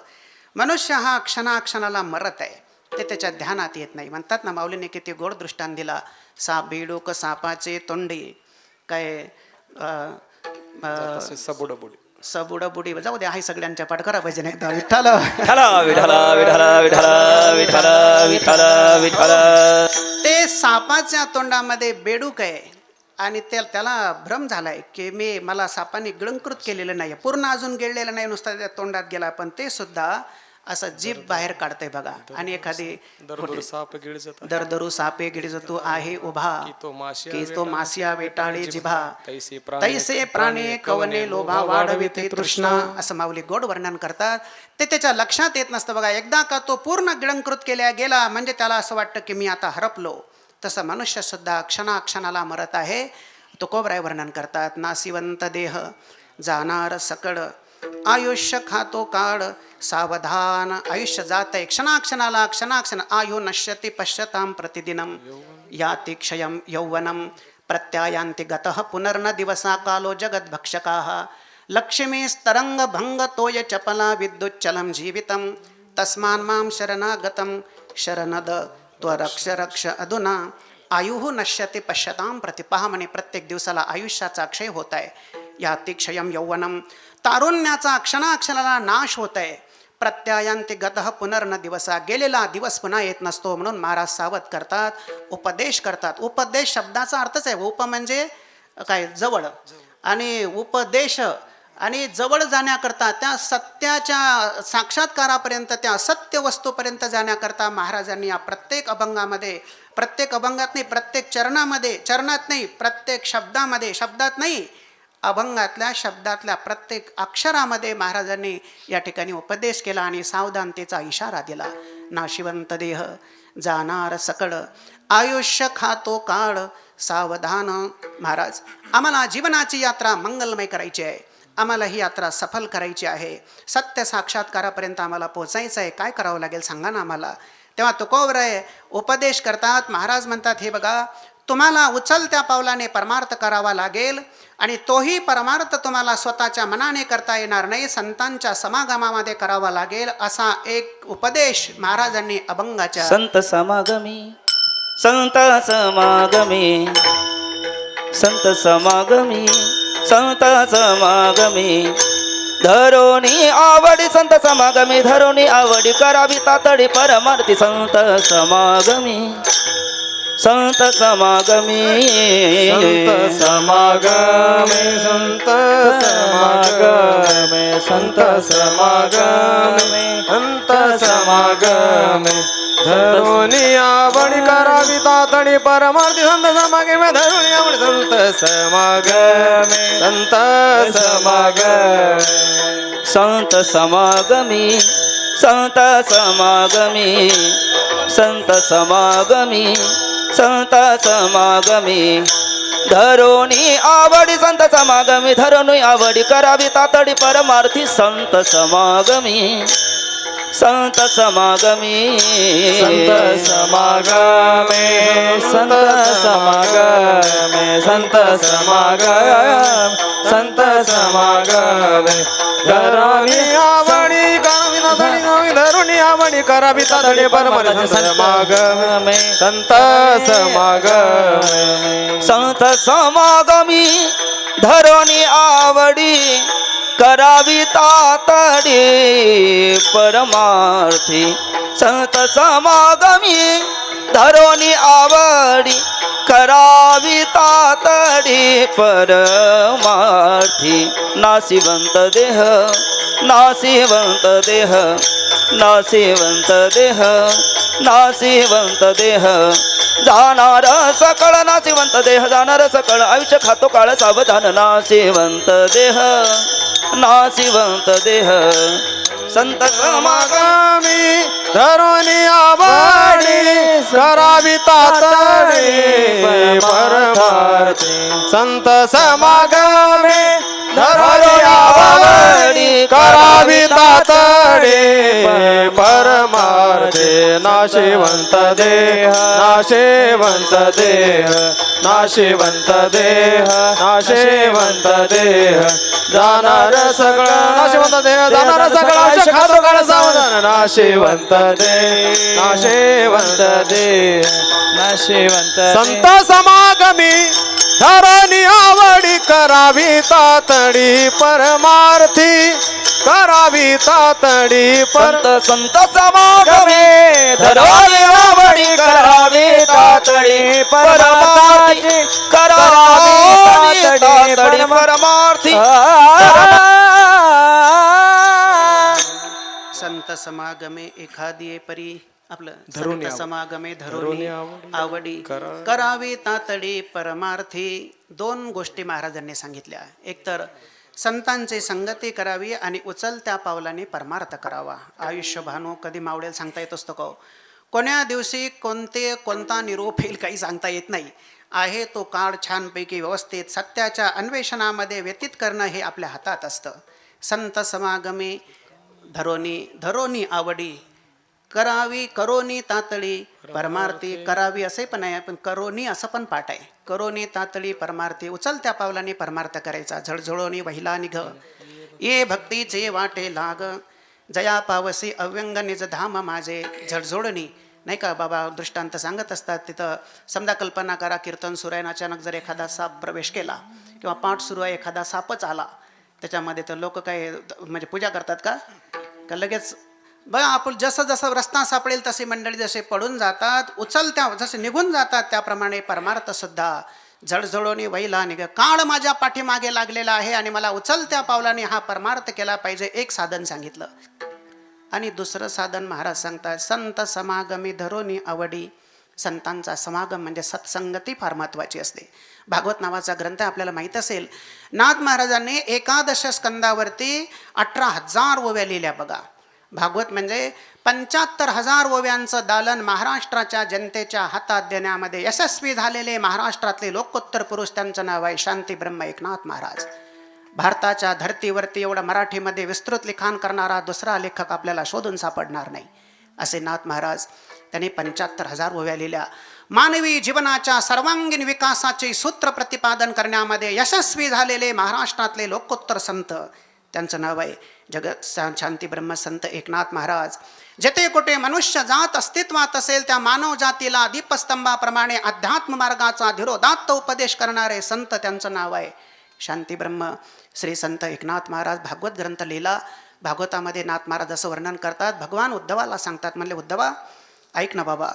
मनुष्य हा क्षणाक्षणाला मरत आहे, ते त्याच्या ध्यानात येत नाही. म्हणतात ना, माऊलीने किती गोड दृष्टांत दिला. साप बेडूक सापाचे तोंडी, काय सबुडबुडी, जाऊ दे, आहे सगळ्यांच्या पाठ करा भजन एकदा. विठ्ठल विठला विठला विठला विठला विठला विठला विठला. ते सापाच्या तोंडामध्ये बेडूक आहे आणि त्याला भ्रम झालाय की मला सापाने गिळंकृत केलेलं नाही, पूर्ण अजून गिळलेलं नाही, नुसता त्या तोंडात गेला, पण ते सुद्धा असं जीभ बाहेर काढतंय बघा. आणि एखादी दरदरू सापे गिळजतू आहे उभा, की तो मासिया वेटाळे जिभा, तैसे प्राणी कवने लोभा वाढविते तृष्णा, असं माऊली गोड वर्णन करतात. ते त्याच्या लक्षात येत नसतं बघा. एकदा का तो पूर्ण गिळंकृत केल्या गेला म्हणजे त्याला असं वाटतं की मी आता हरपलो. तसं मनुष्य सुद्धा क्षणाक्षणाला मरत आहे. तुकोबराय वर्णन करतात. नासिवंत देह जाणार सकड, आयुष्य खातो काळ सावधान. आयुष्य जात आहे क्षणाक्षणाला, क्षणाक्षण. आयु नश्यति पश्यतां प्रतिदिनम, याति क्षयं यौवनम, प्रत्यायांति गतः पुनर्न दिवसा कालो जगद्भक्षकाः. लक्ष्मीस्तरंग भंग तोय चपला विद्युच्चलं जीवितं, तस्मान् मां शरणागतं शरणद त्वरक्ष रक्ष अधुना. आयुः नश्यति पश्यतां प्रति. पहा म्हणे, प्रत्येक दिवसाला आयुष्याचा क्षय होत आहे. याति क्षयं यौवनम, तारुण्याचा क्षणाक्षणाला नाश होत आहे. प्रत्यायांति गतः पुनर्न दिवसा, गेलेला दिवस पुन्हा येत नसतो. म्हणून महाराज सावध करतात, उपदेश करतात. उपदेश शब्दाचा अर्थच आहे, उप म्हणजे काय, जवळ, आणि उपदेश आणि जवळ जाण्याकरता, त्या सत्याच्या साक्षात्कारापर्यंत, त्या सत्य वस्तूपर्यंत जाण्याकरता महाराजांनी या प्रत्येक अभंगामध्ये, प्रत्येक अभंगात नाही, प्रत्येक चरणामध्ये, चरणात नाही, प्रत्येक शब्दामध्ये, शब्दात नाही, अभंगातल्या शब्दातल्या प्रत्येक अक्षरामध्ये महाराजांनी या ठिकाणी उपदेश केला आणि सावधानतेचा इशारा दिला. नाशिवंत देह जाणार सकळ, आयुष्य खातो काळ सावधान. महाराज, आम्हाला जीवनाची यात्रा मंगलमय करायची आहे, आम्हाला ही यात्रा सफल करायची आहे, सत्य साक्षात्कारापर्यंत आम्हाला पोचायचं आहे. काय करावं लागेल सांगा ना आम्हाला. तेव्हा तुकोबराय उपदेश करतात. महाराज म्हणतात, हे बघा, तुम्हाला उचलत्या पावलाने परमार्थ करावा लागेल आणि तोही परमार्थ तुम्हाला स्वतःच्या मनाने करता येणार नाही, संतांच्या समागमामध्ये करावा लागेल. असा एक उपदेश महाराजांनी अभंगाच्या संत समागमी, संत समागमी, संत समागमी, संत समागमी, धरोनी आवडी संत समागमी, धरोनी आवडी करावी तातडी परमार्थी. संत समागमी, संत समागमी, संत समागमे, संत समागमे, संत समागमे, संत समागमे, धरुणी आवडी करावी तातडी परमार्थी. संत समागमे, धरुणी आवडी, संत समागमे, संत समागमे, संत समागमी, संत समागमी, संत समागमी, संत समागमी, धरोनी आवडी संत समागमी, धरोनी आवडी करावी तातडी परमार्थी. संत समागमी, संत समागमी, संत समागमे, संत समागमे, संत समागमे, संत समागमे, धरुणी आवडी करावी तातडी, धरुणी आवडी करावी तातडी परमार्थी. समागमे, संत समागमे, संत समागमी, धरोनी आवडी करावी तातडी परमार्थी. संत समागमी, धरोनी आवडी करावी तातडी परमार्थी. नासिवंत देह, नासिवंत देह, नासिवंत देह, नासिवंत देह, जाणार सकळ. नासिवंत देह जाणार सकळ, आयुष्य खातो काळ सावधान. नासिवंत देह, नासिवंत देह, संत समागमी, धरुणी आवडी करावी तातडी परमार्थी. संत समागमे, धरुणी आवडी करावी तातडी परमार्थी. नाशिवंत देह नाशिवंत देह नाशिवंत देह नाशिवंत देह जाणार सगळं नाशिवंत देह जाणार सगळं आयुष्य खातो काळ सावधान नाशिवंत देह नाशिवंत देह नाशिवंत संत समागमी धरणी आवडी करावी तातडी परमार्थी करावी तातडी संत संत समागमे धरावी आवडी करावी तातडी परमार्थी करावी तातडी परमार्थी संत समागमे एखादी परी आपलं संत समागमे धरुनी आवडी करावी तातडी परमार्थी. दोन गोष्टी महाराजांनी सांगितल्या. एक तर संतांची संगती करावी आणि उचलत्या पावलाने परमार्थ करावा. आयुष्य भानू कधी मावळेल सांगता येत असतो का? कोण्या दिवशी कोणता निरोप येईल काही सांगता येत नाही. आहे तो काळ छानपैकी व्यवस्थित सत्याच्या अन्वेषणामध्ये व्यतीत करणं हे आपल्या हातात असतं. संत समागमे धरोनी आवडी करावी करोनी तातडी परमार्थी. करावी असे पण आहे, पण करोनी असं पण पाठ आहे. करोनी तातडी परमार्थी. उचलत्या पावलाने परमार्थ करायचा. झळझळोनी वहिला निघ ये भक्तीचे वाटे लाग जया पावसी अव्यंग निज धाम माझे. झळझोडणी नाही का बाबा दृष्टांत सांगत असतात. तिथं समजा कल्पना करा कीर्तन सुरू आहे, अचानक जर एखादा साप प्रवेश केला किंवा पाठ सुरू आहे, एखादा सापच आला त्याच्यामध्ये, तर लोक काय म्हणजे पूजा करतात का लगेच बघा आपण जसं जसं रस्ता सापडेल तसे मंडळी जसे पडून जातात, उचलत्या जसे निघून जातात, त्याप्रमाणे परमार्थ सुद्धा झळझळोनी वहिला निघ. काळ माझ्या पाठीमागे लागलेला आहे आणि मला उचलत्या पावलाने हा परमार्थ केला पाहिजे. एक साधन सांगितलं. आणि दुसरं साधन महाराज सांगतात संत समागमी धरोनी आवडी. संतांचा समागम म्हणजे सत्संगती फार महत्त्वाची असते. भागवत नावाचा ग्रंथ आपल्याला माहीत असेल. नाथ महाराजांनी 11 स्कंदावरती 18,000 ओव्या लिहिल्या. बघा भागवत म्हणजे 75,000 ओव्यांचं दालन महाराष्ट्राच्या जनतेच्या हातात देण्यामध्ये यशस्वी झालेले महाराष्ट्रातले लोकोत्तर पुरुष. त्यांचं नाव आहे शांती ब्रह्म एकनाथ महाराज. भारताच्या धर्तीवरती एवढा मराठीमध्ये विस्तृत लिखाण करणारा दुसरा लेखक आपल्याला शोधून सापडणार नाही असे नाथ महाराज. त्यांनी 75,000 ओव्या लिहिल्या. मानवी जीवनाच्या सर्वांगीण विकासाचे सूत्र प्रतिपादन करण्यामध्ये यशस्वी झालेले महाराष्ट्रातले लोकोत्तर संत. त्यांचं नाव आहे जगत शांती ब्रह्म संत एकनाथ महाराज. जेथे कुठे मनुष्य जात अस्तित्वात असेल त्या मानव जातीला दीपस्तंभाप्रमाणे अध्यात्म मार्गाचा धीरोदात्त उपदेश करणारे संत. त्यांचं नाव आहे शांती ब्रह्म श्री संत एकनाथ महाराज. भागवत ग्रंथ लिहिला. भागवतामध्ये नाथ महाराज असं वर्णन करतात. भगवान उद्धवाला सांगतात, म्हणले उद्धवा ऐक ना बाबा,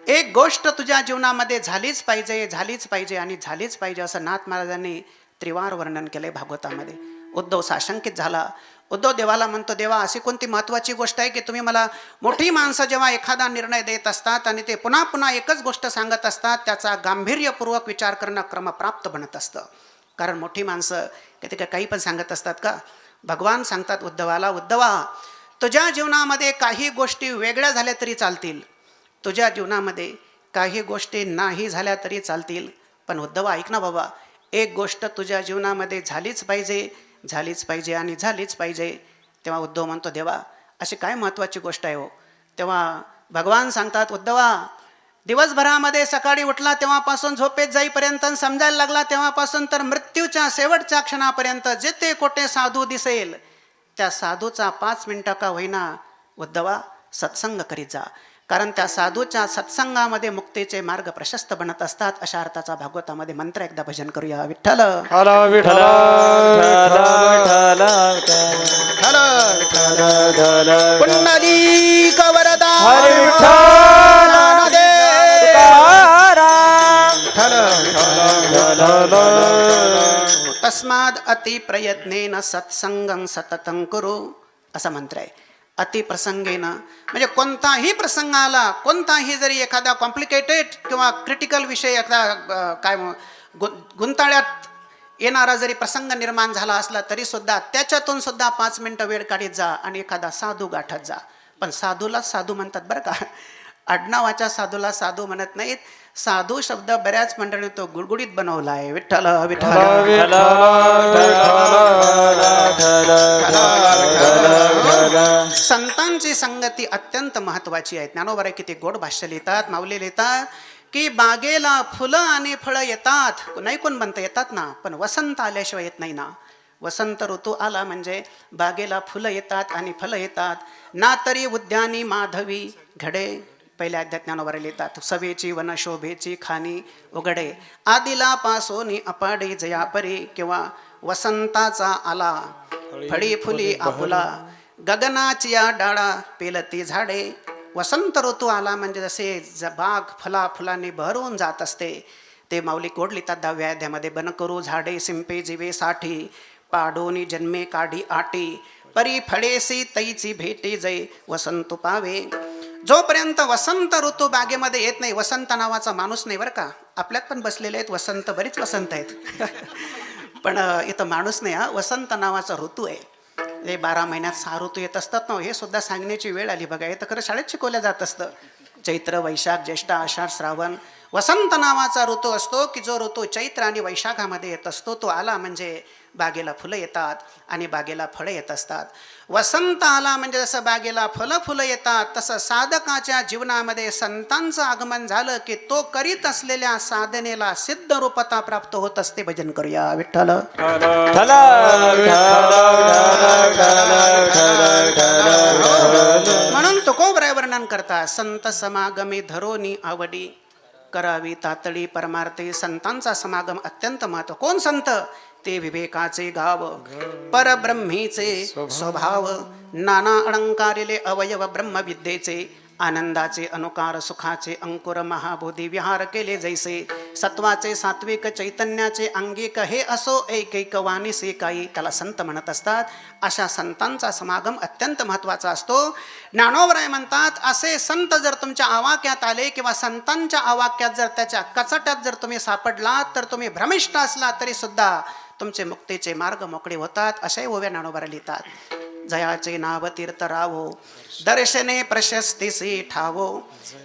एक गोष्ट तुझ्या जीवनामध्ये झालीच पाहिजे आणि झालीच पाहिजे असं नाथ महाराजांनी त्रिवार वर्णन केलंय भागवतामध्ये. उद्धव साशंकित झाला. उद्धव देवाला म्हणतो, देवा अशी कोणती महत्त्वाची गोष्ट आहे की तुम्ही मला, मोठी माणसं जेव्हा एखादा निर्णय देत असतात आणि ते पुन्हा पुन्हा एकच गोष्ट सांगत असतात, त्याचा गांभीर्यपूर्वक विचार करणं क्रमप्राप्त बनत असतं. कारण मोठी माणसं कधी काही पण सांगत असतात का? भगवान सांगतात उद्धवाला, उद्धवा तुझ्या जीवनामध्ये काही गोष्टी वेगळ्या झाल्या तरी चालतील, तुझ्या जीवनामध्ये काही गोष्टी नाही झाल्या तरी चालतील, पण उद्धवा ऐक ना बाबा, एक गोष्ट तुझ्या जीवनामध्ये झालीच पाहिजे आणि झालीच पाहिजे. तेव्हा उद्धव म्हणतो, देवा अशी काय महत्त्वाची गोष्ट आहे हो? तेव्हा भगवान सांगतात, उद्धवा दिवसभरामध्ये सकाळी उठला तेव्हापासून झोपेत जाईपर्यंत, समजायला लागला तेव्हापासून तर मृत्यूच्या शेवटच्या क्षणापर्यंत जेथे कोठे साधू दिसेल त्या साधूचा 5 मिनिटं का होईना उद्धवा सत्संग करीत जा. कारण त्या साधूच्या सत्संगामध्ये मुक्तीचे मार्ग प्रशस्त बनत असतात. अशा अर्थाचा भागवतामध्ये मंत्र. एकदा भजन करूया. विठ्ठल पुंडलीक वरदा तस्माद अति प्रयत्नेन सत्संगं सततं कुरु असा मंत्र आहे. अतिप्रसंगेनं म्हणजे कोणताही प्रसंग आला, कोणताही जरी एखादा कॉम्प्लिकेटेड किंवा क्रिटिकल विषय, एखादा काय गुंताळ्यात येणारा जरी प्रसंग निर्माण झाला असला तरी सुद्धा त्याच्यातून सुद्धा 5 मिनिटं वेळ काढीत जा आणि एखादा साधू गाठत जा. पण साधूला साधू म्हणतात बरं का. आडनावाच्या साधूला साधू म्हणत नाहीत. साधू शब्द बऱ्याच मंडळींनी तो गुडगुडीत बनवला आहे. विठ्ठल विठ्ठल संतांची संगती अत्यंत महत्वाची आहे. ज्ञानोबा किती गोड भाष्य लिहितात, माऊली लिहितात की बागेला फुलं आणि फळं येतात, नाही कोण म्हणतं येतात ना, पण वसंत आल्याशिवाय येत नाही ना. वसंत ऋतू आला म्हणजे बागेला फुलं येतात आणि फळं येतात. ना तरी उद्यानी माधवी घडे, पहिल्या अध्यात्म ज्ञानोबा लिहितात. सभेची वन शोभेची खाणी उघडे, आदिला पासोनी अपाडे जयापरे, किंवा वसंताचा आला फळी फुली आपुला, गगनाची या डाळा पेलती झाडे. वसंत ऋतू आला म्हणजे जसे बाग फला फुलांनी भरून जात असते. ते माऊली गोड लिहितात 10व्या अध्यायामध्ये. बन करू झाडे सिंपे जीवे साठी, पाडोनी जन्मे काढी आटी, परी फळेसी तैची भेटे जय वसंत पावे. जोपर्यंत वसंत ऋतू बागेमध्ये येत नाही, वसंत नावाचा माणूस नाही बरं का. आपल्यात पण बसलेले आहेत वसंत, बरीच वसंत आहेत पण इथं माणूस नाही हा. वसंत नावाचा ऋतू आहे. हे 12 महिन्यात 6 ऋतू येत असतात ना, हे सुद्धा सांगण्याची वेळ आली बघा. हे तर खरं शाळेत शिकवलं जात असतं. चैत्र वैशाख ज्येष्ठ आषाढ श्रावण वसंत नावाचा ऋतू असतो की जो ऋतू चैत्र आणि वैशाखामध्ये येत असतो. तो आला म्हणजे बागेला फुलं येतात आणि बागेला फळं येत असतात. वसंत आला म्हणजे जसं बागेला फुलं येतात, तसं साधकाच्या जीवनामध्ये संतांचं आगमन झालं की तो करीत असलेल्या साधनेला सिद्ध रूपता प्राप्त होत असते. भजन करूया विठ्ठल. म्हणून तुकोबराय वर्णन करता, संत समागमी धरोनी आवडी, करावी तातडी परमार्थे. संतांचा समागम अत्यंत महत्व. कोण संत? ते विवेकाचे गाव, परब्रह्मीचे स्वभाव, नाना अलंकारिले अवयव ब्रह्मविद्येचे, आनंदाचे अनुकार सुखाचे अंकुर महाबोधी विहार केले जैसे, सत्वाचे सात्विक चैतन्याचे अंगिक हे असो एक वाणीसे काही. त्याला संत म्हणत असतात. अशा संतांचा समागम अत्यंत महत्त्वाचा असतो. ज्ञानोबराय म्हणतात, असे संत जर तुमच्या आवाक्यात आले किंवा संतांच्या आवाक्यात जर त्याच्या कचाट्यात जर तुम्ही सापडलात तर तुम्ही भ्रमिष्ठ असला तरी सुद्धा तुमचे मुक्तीचे मार्ग मोकळे होतात. असे ओव्या ज्ञानोबा लिहितात. जयाचे नाव तीर्थ रावो, दर्शने प्रशस्तीसी ठावो,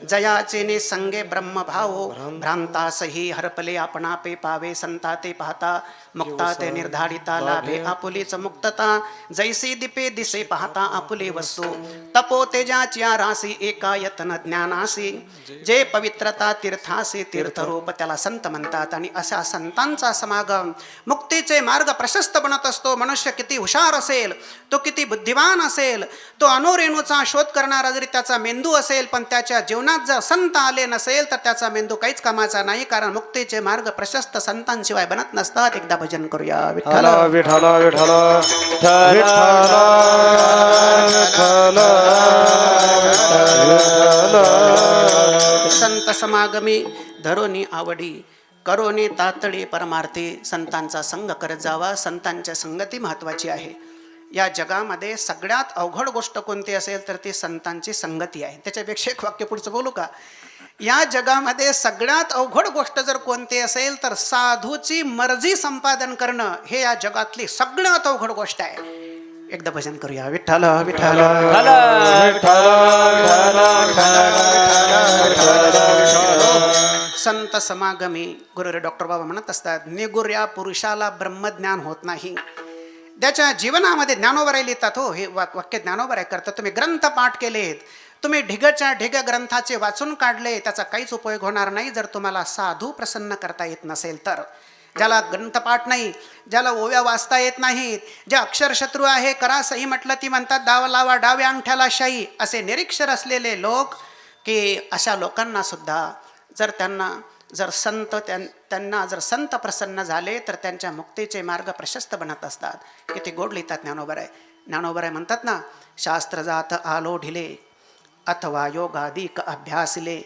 जयाचे ने संगे ब्रह्म भावो, भ्रांतासही हरपले आपणापे पावे, संता ते पाहता मुक्ता ते निर्धारिता लाभे आपुलीच मुक्तता, जैसी दिपे दिसे पाहता आपुले वस्तू, तपो तेजाच्या रासी एकायतन ज्ञानासी, जे पवित्रता तीर्थासी तीर्थरूप. त्याला संत म्हणतात. आणि अशा संतांचा समागम मुक्तीचे मार्ग प्रशस्त बनत असतो. मनुष्य किती हुशार असेल, तो किती बुद्धिमान असेल, तो अणुरेणूचा शोध करणारा जरी त्याचा मेंदू असेल, पण त्याच्या जीवनात जर संत आले नसेल तर त्याचा मेंदू काहीच कामाचा नाही. कारण मुक्तीचे मार्ग प्रशस्त संतांशिवाय बनत नसतात. एकदा भजन करूया विठ्ठल. विठ्ठल विठ्ठल संत समागमी धरोनी आवडी, करोनी तातडी परमार्थी. संतांचा संग करत जावा. संतांच्या संगती महत्वाची आहे. या जगामध्ये सगळ्यात अवघड गोष्ट कोणती असेल तर ती संतांची संगती आहे. त्याच्यापेक्षा एक वाक्य पुढचं बोलू का? या जगामध्ये सगळ्यात अवघड गोष्ट जर कोणती असेल तर साधूची मर्जी संपादन करणं हे या जगातली सगळ्यात अवघड गोष्ट आहे. एकदा भजन करूया विठ्ठल विठ्ठल. संत समागमी गुरु डॉक्टर बाबा म्हणत असतात, निगुर्या पुरुषाला ब्रह्मज्ञान होत नाही. त्याच्या जीवनामध्ये ज्ञानोबराय लिहितात. हो, हे वाक्य ज्ञानोबराय करतात. तुम्ही ग्रंथ पाठ केलेत, तुम्ही ढिगच्या ढिग ग्रंथाचे वाचून काढले, त्याचा काहीच उपयोग होणार नाही जर तुम्हाला साधू प्रसन्न करता येत नसेल तर. ज्याला ग्रंथपाठ नाही, ज्याला ओव्या वाचता येत नाहीत, जे अक्षरशत्रू आहे, करा सही म्हटलं ती म्हणतात दावा लावा डाव्या अंगठ्याला शाई, असे निरीक्षर असलेले लोक, की अशा लोकांना सुद्धा जर संत प्रसन्न झाले तर त्यांच्या मुक्तीचे मार्ग प्रशस्त बनत असतात. किती गोड लिहितात ज्ञानोबराय. ज्ञानोबराय म्हणतात ना, शास्त्र जात आलो ढिले अथवा योगाधिक अभ्यासले,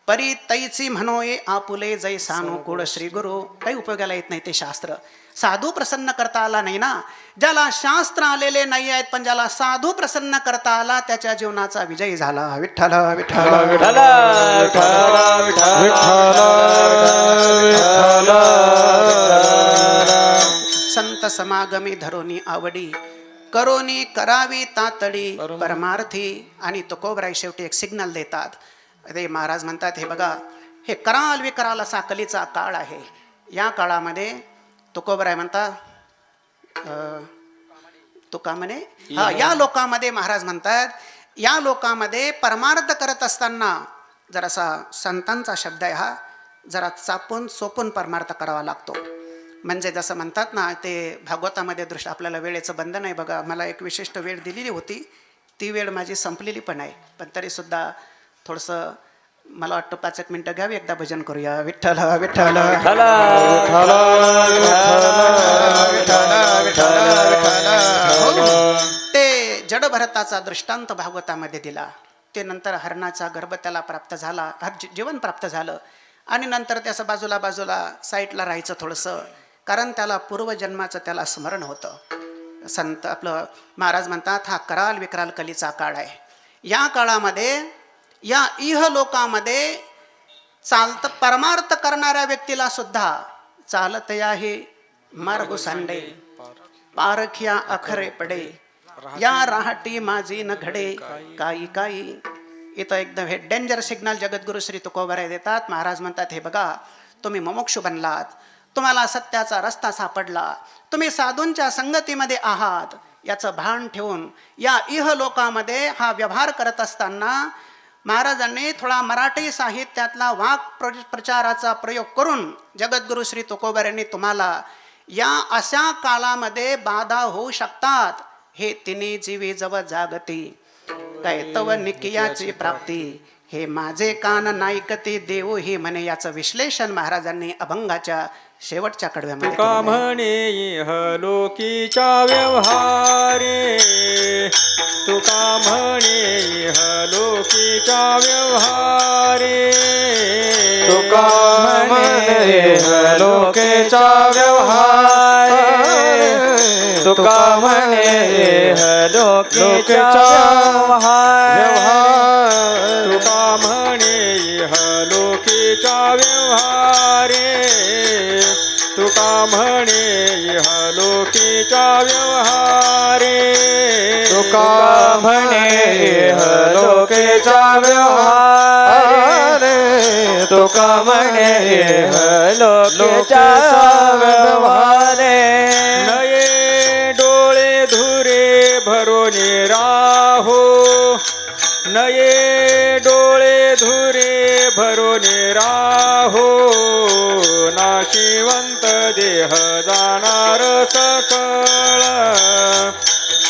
परी तैची म्हणोये आपुले जै सानुकूळ श्री गुरु. काही उपयोगाला येत नाही ते शास्त्र. साधू प्रसन्न करता आला नाही ना. ज्याला शास्त्र आलेले नाही आहेत पण ज्याला साधू प्रसन्न करता आला त्याच्या जीवनाचा विजय झाला. विठ्ठल विठ्ठल विठ्ठल. संत समागमी धरोनी आवडी, करोनी करावी तातडी परमार्थी. आणि तुकोबराय शेवटी एक सिग्नल देतात. ते महाराज म्हणतात हे बघा, हे कराल विकराल असा कलीचा काळ आहे. या काळामध्ये तुकोबराय म्हणता तुका म्हणे हा, या लोकांमध्ये महाराज म्हणतात, या लोकांमध्ये परमार्थ करत असताना जरासा संतांचा शब्द आहे हा, जरा चापून सोपून परमार्थ करावा लागतो. म्हणजे जसं म्हणतात ना, ते भागवतामध्ये दृष्ट, आपल्याला वेळेचं बंधन आहे बघा. मला एक विशिष्ट वेळ दिलेली होती, ती वेळ माझी संपलेली पण आहे, पण तरीसुद्धा थोडंसं मला वाटतं 5 मिनटं घ्यावी, एकदा भजन करूया. विठ्ठल विठ्ठल ते जडभरताचा दृष्टांत भागवतामध्ये दिला. ते नंतर हरणाचा गर्भ त्याला प्राप्त झाला, जीवन प्राप्त झालं, आणि नंतर त्याचं बाजूला बाजूला साईडला राहायचं थोडंसं, कारण त्याला पूर्वजन्माचं त्याला स्मरण होतं. संत आपलं महाराज म्हणतात हा कराल विकराल कलीचा काळ आहे. या काळामध्ये या इहलोकामध्ये चालतं परमार्थ करणाऱ्या व्यक्तीला सुद्धा चालत याही मार्ग सांडे, पारखिया अखरे पडे, या राहटी माझी न घडे काही काही. इथं एकदम हे डेंजर सिग्नल जगद्गुरु श्री तुकोबराय देतात. महाराज म्हणतात हे बघा, तुम्ही मोक्षू बनलात, तुम्हाला सत्याचा रस्ता सापडला, तुम्ही साधूंच्या संगतीमध्ये आहात, याचं भान ठेवून या इहलोकामध्ये हा व्यवहार करत असताना महाराजांनी थोडा मराठी साहित्यातला वाक प्रचाराचा प्रयोग करून जगद्गुरु श्री तुकोबरायांनी तुम्हाला या अशा काळामध्ये बाधा होऊ शकतात, हे तिन्ही जीवी जव जागती, काय तव निकियाची प्राप्ती, हे माझे कान नाईकती देऊ ही म्हणे. याचं विश्लेषण महाराजांनी अभंगाच्या शेवटच्या कडव्यामध्ये तुका केलेलं आहे. म्हणे इहलोकीच्या व्यवहारे, तुका म्हणे इहलोकीच्या व्यवहारे, तुका म्हणे इहलोकीच्या व्यवहारे, तुका म्हणे इहलोकीच्या व्यवहारे, तुका म्हणे इहलोकीच्या व्यवहारे, तुका म्हणे इहलोकीच्या व्यवहारे, तुका म्हणे इहलोकीच्या व्यवहारे, तुका म्हणे इहलोकीच्या व्यवहारे. नये डोळे धुरे भरून राहो, नये डोळे धुरे भरून राहो, नाशिवंत देह जाणार सकळ,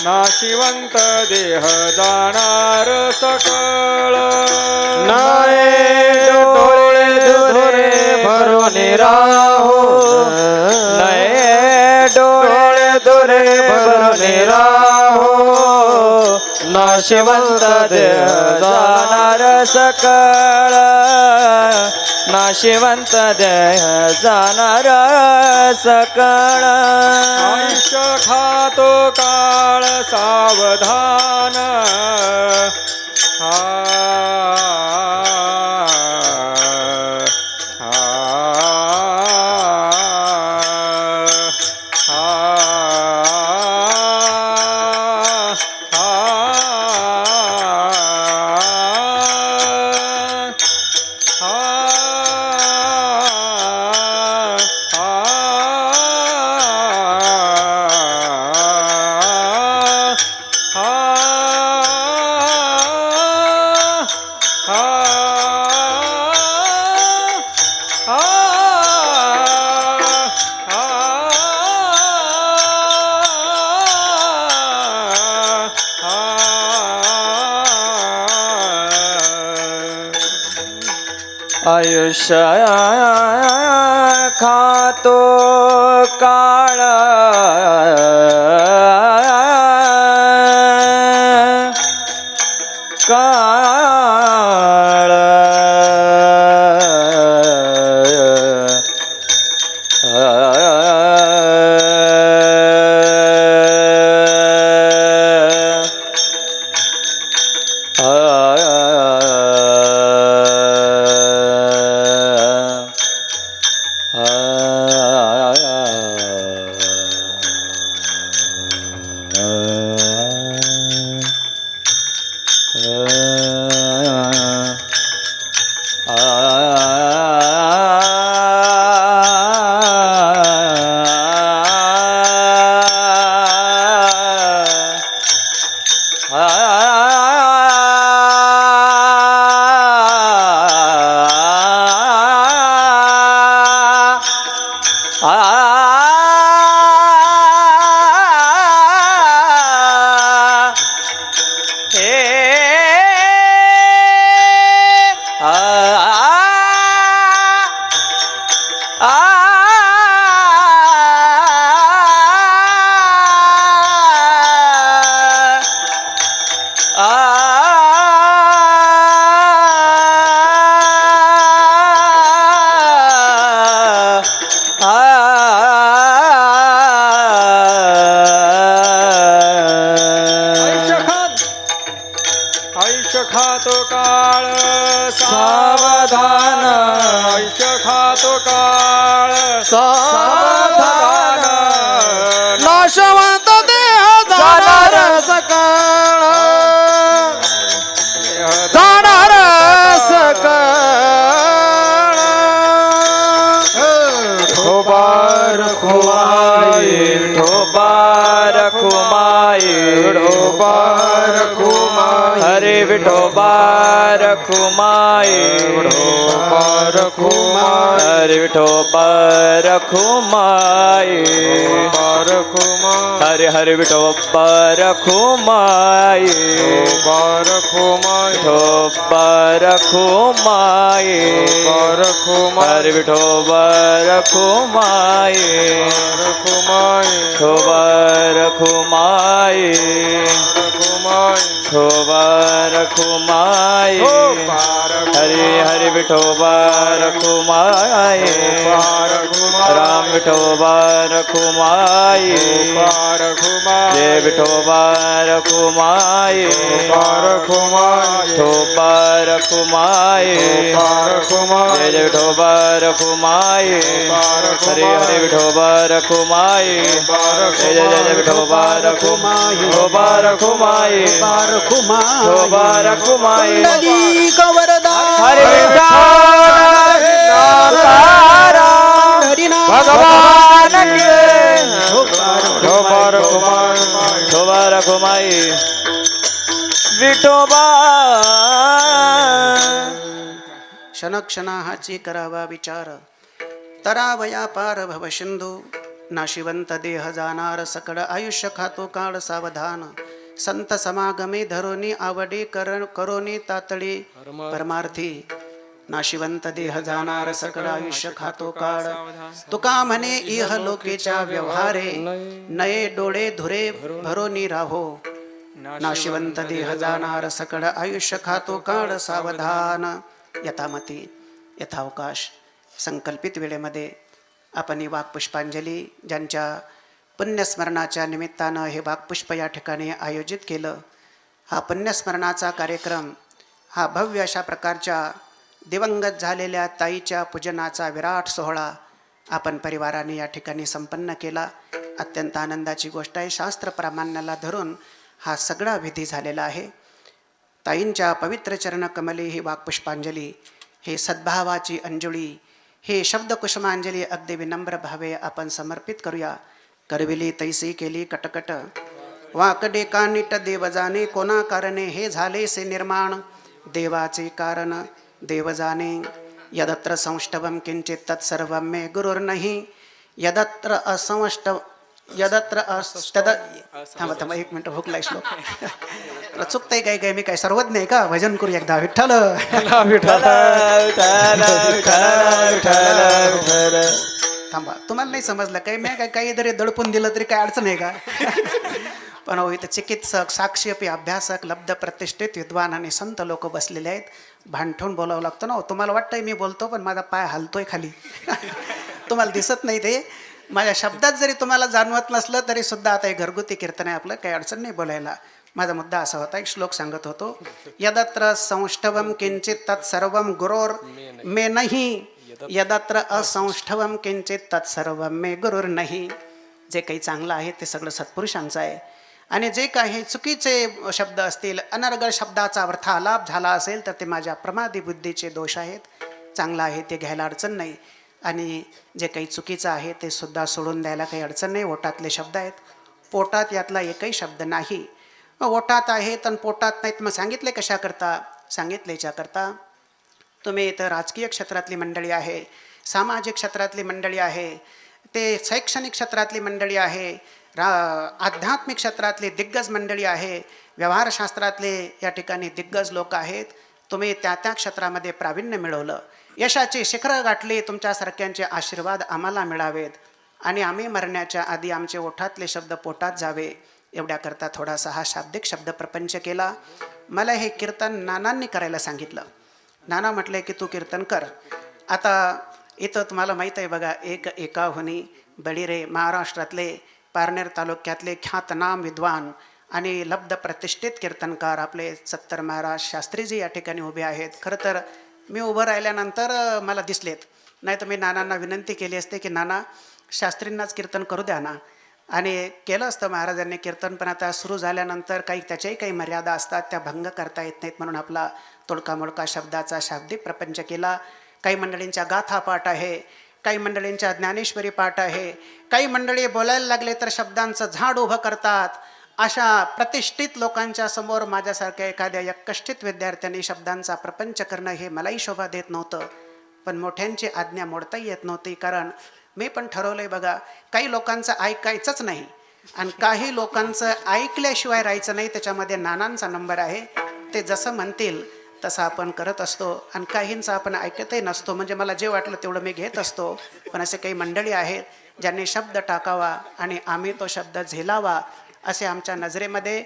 नाशिवंत देह जाणार सकळ. नये डोळे धुरे भरून राहो, नये डोळे धुरे भरून राहो, नाशिवंत देह जाणार सकळ, नाशिवंत देह जाणार सकळ. आयुष्य खातो काळ सावधान, आयुष्य खातो काळ काळ आयुष्य खातो काळ सावधान आयुष्य खातो काळ सावधान नाशवंत देह जाणार सकाळ जाणार सकाळ ठोबार खुमाई ठोबार खुमाई ठोबार खुमाई हरे विठोबार खुमाई ठोबार खुमाई हरे विठोबार खुमाई बार खुमाई हरे हरे विठोबार खुमाई बार खुमाई विठोबार खुमाई बार खुमाई हरे विठोबार खुमाई खुमाई ठोबार खुमाई खुमाई ठोबार खुमाई हरे हरे विठोबार खुमाई बार खुमाई राम विठोबार खुमाई बार खुमाई जय विठोबार खुमाई बार खुमाई ठोबार खुमाई बार खुमाई जय जय विठोबार खुमाई हरे हरे विठोबार खुमाई जय जय जय विठोबार खुमाई ठोबार खुमाई ठोबार खुमाई नदी कवरदा हरे विठ्ठल भगवान की ठोबार खुमाई ठोबार खुमाई विठोबा क्षणक्षणाहाची करावा विचार तरावया पार भव सिंधू नाशिवंत देह जाणार सकळ आयुष्य खातो काळ सावधान संत समागमे धरोनी आवडी करोनी तातडी परमार्थी नाशिवंत देह जाणार सकळ आयुष्य खातो काळ तुका म्हणे इह लोकेच्या व्यवहारे नये डोळे धुरे भरोनी राहो नाशिवंत देह जाणार सकळ आयुष्य खातो काळ सावधान यथामती यथावकाश संकल्पित वेळेमध्ये आपण ही वाक्पुष्पांजली ज्यांच्या पुण्यस्मरणाच्या निमित्तानं हे वाक्पुष्प या ठिकाणी आयोजित केलं. हा पुण्यस्मरणाचा कार्यक्रम हा भव्य अशा प्रकारच्या दिवंगत झालेल्या ताईच्या पूजनाचा विराट सोहळा आपण परिवाराने या ठिकाणी संपन्न केला. अत्यंत आनंदाची गोष्ट आहे. शास्त्र प्रामाण्याला धरून हा सगळा विधी झालेला आहे. ताईंच्या पवित्र चरणकमली ही वाक्पुष्पांजली, हे सद्भावाची अंजली, हे शब्दकुसुमांजली अगदी विनम्र भावे आपण समर्पित करूया. करविली तैसी केली कटकट वाकडे का नीट देव जाणे कोणा कारणे हे झाले से निर्माण देवाचे कारण देव जाणे यदत्र संष्टवम किंचित तत्सर्वं मे गुरुर्नहि यदत्र असंष्टव यदत्र थांबा 1 मिनिट हुकलाय श्लोक चुकतंय काय मी काय सर्वज्ञ आहे का? भजन करू एकदा. विठ्ठल थांबा, तुम्हाला नाही समजलं काय? मी काही जरी दडपून दिलं तरी काय अडचण आहे का? पण हो, इथं चिकित्सक, साक्षीपी अभ्यासक, लब्ध प्रतिष्ठित विद्वान आणि संत लोक बसलेले आहेत. भांडठवून बोलावं लागतं ना. तुम्हाला वाटतंय मी बोलतो पण माझा पाय हलतोय खाली. तुम्हाला दिसत नाही ते. माझ्या शब्दात जरी तुम्हाला जाणवत नसलं तरी सुद्धा आता हे घरगुती कीर्तन आहे आपलं, काही अडचण नाही बोलायला. माझा मुद्दा असा होता, एक श्लोक सांगत होतो. यदत्र संष्ठवम किंचित तत्सर्वम गुरोर मे नाही यदत्र असंष्ठवम किंचित तत्सर्वम मे गुरुर नाही. जे काही चांगलं आहे ते सगळं सत्पुरुषांचं आहे आणि जे काही चुकीचे शब्द असतील, अनर्गळ शब्दाचा अर्थ आलाप झाला असेल तर ते माझ्या प्रमादी बुद्धीचे दोष आहेत. चांगलं आहे ते घ्यायला अडचण नाही आणि जे काही चुकीचं आहे ते सुद्धा सोडून द्यायला काही अडचण नाही. ओटातले शब्द आहेत, पोटात यातला एकही शब्द नाही. ओटात आहेत आणि पोटात नाहीत. मग सांगितले कशाकरता? सांगितल्याच्याकरता तुम्ही इथं राजकीय क्षेत्रातली मंडळी आहे, सामाजिक क्षेत्रातली मंडळी आहे, ते शैक्षणिक क्षेत्रातली मंडळी आहे, आध्यात्मिक क्षेत्रातली दिग्गज मंडळी आहे, व्यवहारशास्त्रातले या ठिकाणी दिग्गज लोक आहेत. तुम्ही त्या त्या क्षेत्रामध्ये प्रावीण्य मिळवलं, यशाची शिखरं गाठली. तुमच्यासारख्यांचे आशीर्वाद आम्हाला मिळावेत आणि आम्ही मरण्याच्या आधी आमचे ओठातले शब्द पोटात जावे, एवढ्याकरता थोडासा हा शाब्दिक शब्द प्रपंच केला. मला हे कीर्तन नानांनी करायला सांगितलं. नाना म्हटले की तू कीर्तन कर. आता इथं तुम्हाला माहीत आहे बघा, एकाहुनी बडीरे महाराष्ट्रातले पारनेर तालुक्यातले ख्यातनाम विद्वान आणि लब्ध प्रतिष्ठित कीर्तनकार आपले सत्तर महाराज शास्त्रीजी या ठिकाणी उभे आहेत. खरं तर मी उभं राहिल्यानंतर मला दिसलेत, नाही तर मी नानांना विनंती केली असते की नाना शास्त्रींनाच कीर्तन करू द्या ना, आणि केलं असतं महाराजांनी कीर्तन. पण आता सुरू झाल्यानंतर त्याच्याही काही मर्यादा असतात, त्या भंग करता येत नाहीत, म्हणून आपला तोडका मोडका शब्दाचा शाब्दिक प्रपंच केला. काही मंडळींच्या गाथा पाठ आहे, काही मंडळींच्या ज्ञानेश्वरी पाठ आहे, काही मंडळी बोलायला लागले तर शब्दांचं झाड उभं करतात. अशा प्रतिष्ठित लोकांच्या समोर माझ्यासारख्या एखाद्या यक्कष्टित विद्यार्थ्यांनी शब्दांचा प्रपंच करणं हे मलाही शोभा देत नव्हतं. पण मोठ्यांची आज्ञा मोडताही येत नव्हती, कारण मी पण ठरवलं आहे बघा, काही लोकांचं ऐकायचंच नाही आणि काही लोकांचं ऐकल्याशिवाय राहायचं नाही. त्याच्यामध्ये नानांचा नंबर आहे. ते जसं म्हणतील तसं आपण करत असतो आणि काहींचं आपण ऐकतही नसतो. म्हणजे मला जे वाटलं तेवढं मी घेत असतो. पण असे काही मंडळी आहेत ज्यांनी शब्द टाकावा आणि आम्ही तो शब्द झेलावा, असे आमच्या नजरेमध्ये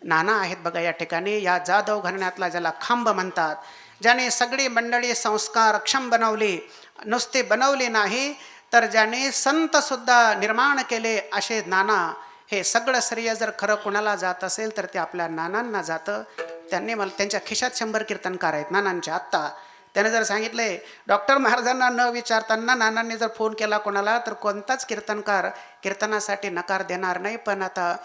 नाना आहेत बघा या ठिकाणी. या जाधव घराण्यातला ज्याला खांब म्हणतात, ज्याने सगळी मंडळी संस्कारक्षम बनवली, नुसती बनवली नाही तर ज्याने संतसुद्धा निर्माण केले, असे नाना. हे सगळं श्रेय जर खरं कुणाला जात असेल तर ते आपल्या नानांना जातं. त्यांनी मला त्यांच्या खिशात 100 कीर्तनकार आहेत नानांच्या. आत्ता त्याने जर सांगितले डॉक्टर महाराजांना न विचारताना नानांनी जर फोन केला कोणाला, तर कोणताच कीर्तनकार कीर्तनासाठी नकार देणार नाही. पण आता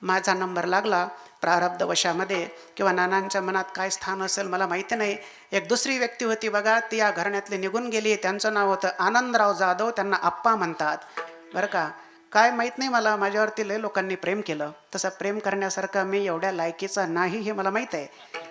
माझा नंबर लागला प्रारब्धवशामध्ये, किंवा नानांच्या मनात काय स्थान असेल मला माहिती नाही. एक दुसरी व्यक्ती होती बघा, ती या घराण्यातली निघून गेली. त्यांचं नाव होतं आनंदराव जाधव, त्यांना आप्पा म्हणतात बरं का. काय माहीत नाही मला, माझ्यावरती लय लोकांनी प्रेम केलं. तसं प्रेम करण्यासारखं मी एवढ्या लायकीचा नाही हे मला माहीत आहे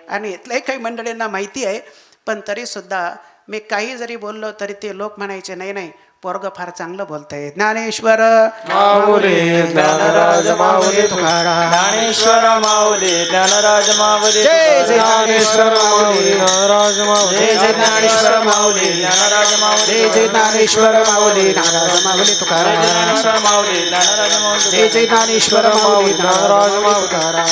आणि इथल्याही काही मंडळींना माहिती आहे. पण तरीसुद्धा मी काही जरी बोललो तरी ते लोक म्हणायचे नाही नाही पोरग फार चांगलं बोलतंय. ज्ञानेश्वर माऊली ज्ञानराज माऊली तुकाराम, ज्ञानेश्वर माऊली ज्ञानराज माऊली जय जय ज्ञानेश्वर माऊली ज्ञानराज माऊली, जय जय ज्ञानेश्वर माऊली, ज्ञानराज माऊली, जय जय ज्ञानेश्वर माऊली ज्ञानराज माऊली तुकाराम, ज्ञानेश्वर माऊली ज्ञानराज माऊली, जय जय ज्ञानेश्वर माऊली ज्ञानराज माऊली तुकाराम.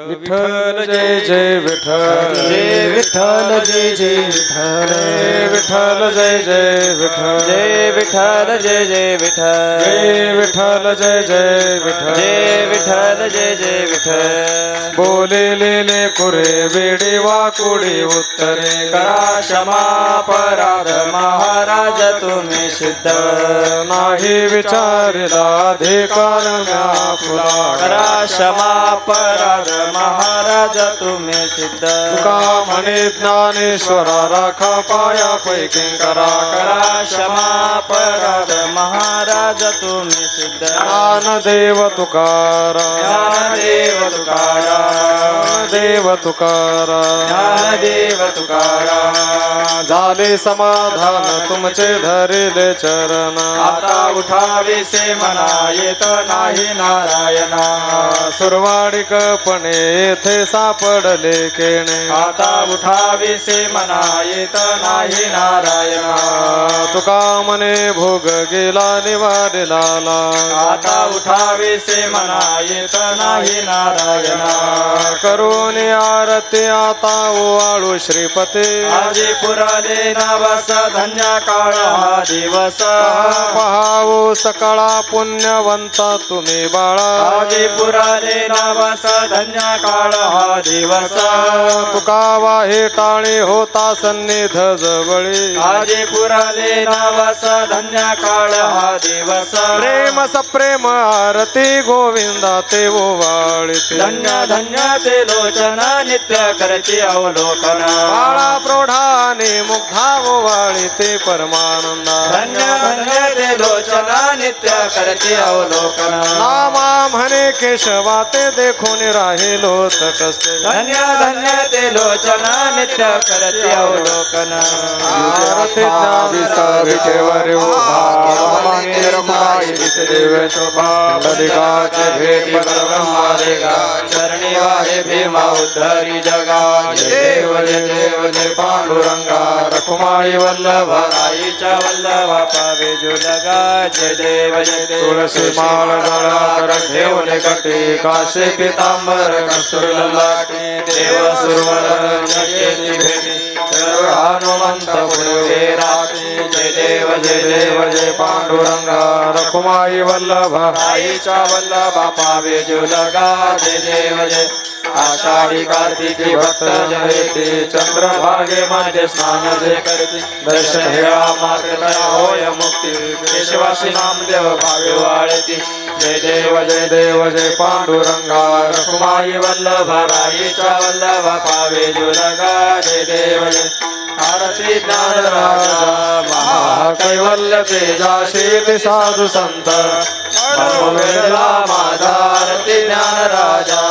विठ्ठल जय जय विठ्ठल, जय विठ्ठल जय जय विठ्ठल, विठ्ठल जय जय विठ्ठल, जय विठ्ठल जय जय विठ्ठल, जय विठ्ठल जय जय विठ्ठल, जय विठ्ठल जय जय विठ्ठल. बोलेलेले कुरे वेडे वाकुडे उत्तरे करा क्षमा अपराध महाराज तुम्ही सिद्ध, नाही विचारला अधिकार फुला, करा क्षमा अपराध महाराज तुम्ही सिद्ध. तुका म्हणे ज्ञानेश्वरा राखा पाया पैकी करा, करा क्षमा अपराध महाराज तुम्ही सिद्ध. ज्ञानदेव तुकारा, ज्ञानदेव तुकारा, देव तुकारा, ज्ञानदेव तुकारा. झाले समाधान तुमचे धरिले चरण, आता उठाविसे मना येत नाही नारायणा, सुरवाडिकपणे येथे सापडले केणे, आता उठाविसे मना येत नाही नारायणा, तुका म्हणे भोग गेला निवारिला, आता उठाविसे मना येत नाही नारायणा. करून आरती आता ओवाळू श्रीपती, आजी पुराले नवस धन्य काळ हा दिवस, पहावो सकाळा पुण्यवंता तुम्ही बाळा, आजी पुराले नवस धन्य काळ हा दिवस, तुका वाहे टाळे होता सन्निध जवळी, आजी पुराले नवस धन्य काळ हा दिवस, प्रेम सप्रेम आरती गोविंदा ते ओवाळीते, धन्य धन्य ते लोचन नित्य करते अवलोकन, बाळा प्रौढाने मुग्धा ओवाळीते परमानंदा, धन्य धन्य ते लोचन नित्य करते अवलोकन नामा म्हणे केशवा ते देखून राहिलो तटस्थ धन्य धन्य ते लोचन नित्य करते अवलोकन आरती ज्ञान विठेवर देव शोभा ललिकाचे भेटी परब्रह्मा रेगा चरणी वाहे भीमा उद्धरी जगा जय देव जय पांडुरंगा रखुमाई वल्लभ आईच्या वल्लभा पावे जो लगा जय देव तुळसी माळ गळाकर ठेवून कटी काशे पितांबर कस्तुरी ललाटे देव सुरवर जयेती भेटी सर्व हनुमंत पुढे राहते जय देव जय पांडुरंगा रखुमाई वल्लभ आईच्या वल्लभा पावे जो लगा जय देव जय आषाढी कार्तिकी भक्त जयते चंद्रभागे माझे स्नान जे करते दर्शन हेळा मात्र होय मुक्ती केशवासी नामदेव भावे वाळती जय देव जय पांडुरंगा रखुमाई वल्लभ राईच्या वल्लभ पावे जो लगा जय देव जय आरती ज्ञान राजा महाकैवल्य तेजाशी साधु संत मनोवेदला माझा आरती ज्ञान राजा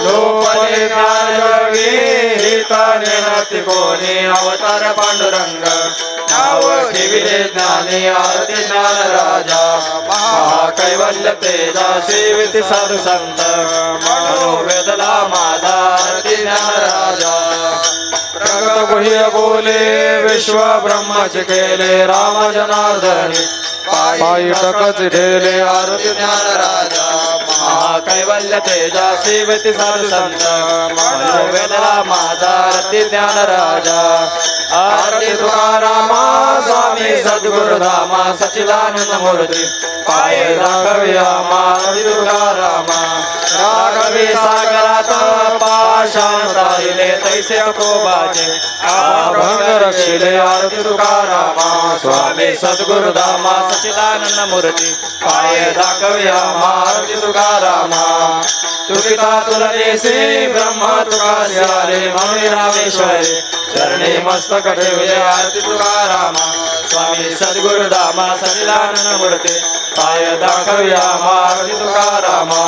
लोपने ज्ञान जगी हिता नेनती कोणी अवतार पांडुरंग नाव ठेविले ज्ञानी आरती ज्ञान राजा महाकैवल्य तेजा सेविती साधु संत मनोवेदला माझा आरती ज्ञान राजा प्रगत गुह्य बोले विश्व ब्रह्मच केले राम जनार्दनी पायी टकच ढेले आरती ज्ञान राजा महाकैवल्य तेजा सेविती साधु संत मनोवेदला माझा आरती ज्ञान राजा आरती तुकारामा स्वामी सद्गुरुधामा सच्चिदानंद मूर्ती पाय राघव्या आरती तुकारामा राघवी सागरात पाषाण तारिले तैसे कोबाचे अभंग रक्षिले आरती तुकारामा स्वामी सद्गुरुधामा सच्चिदानंद मूर्ती पाय राघव्या आरती तुकारामा तुकिता तुलनेसे ब्रह्म तुकार्याले म्हणून रामेश्वरे चरणी मस्तक ठेवले आरती तुकारामा स्वामी सद्गुरुधामा सच्चिदानंद मूर्ती पाय दाखव्या आरती तुकारामा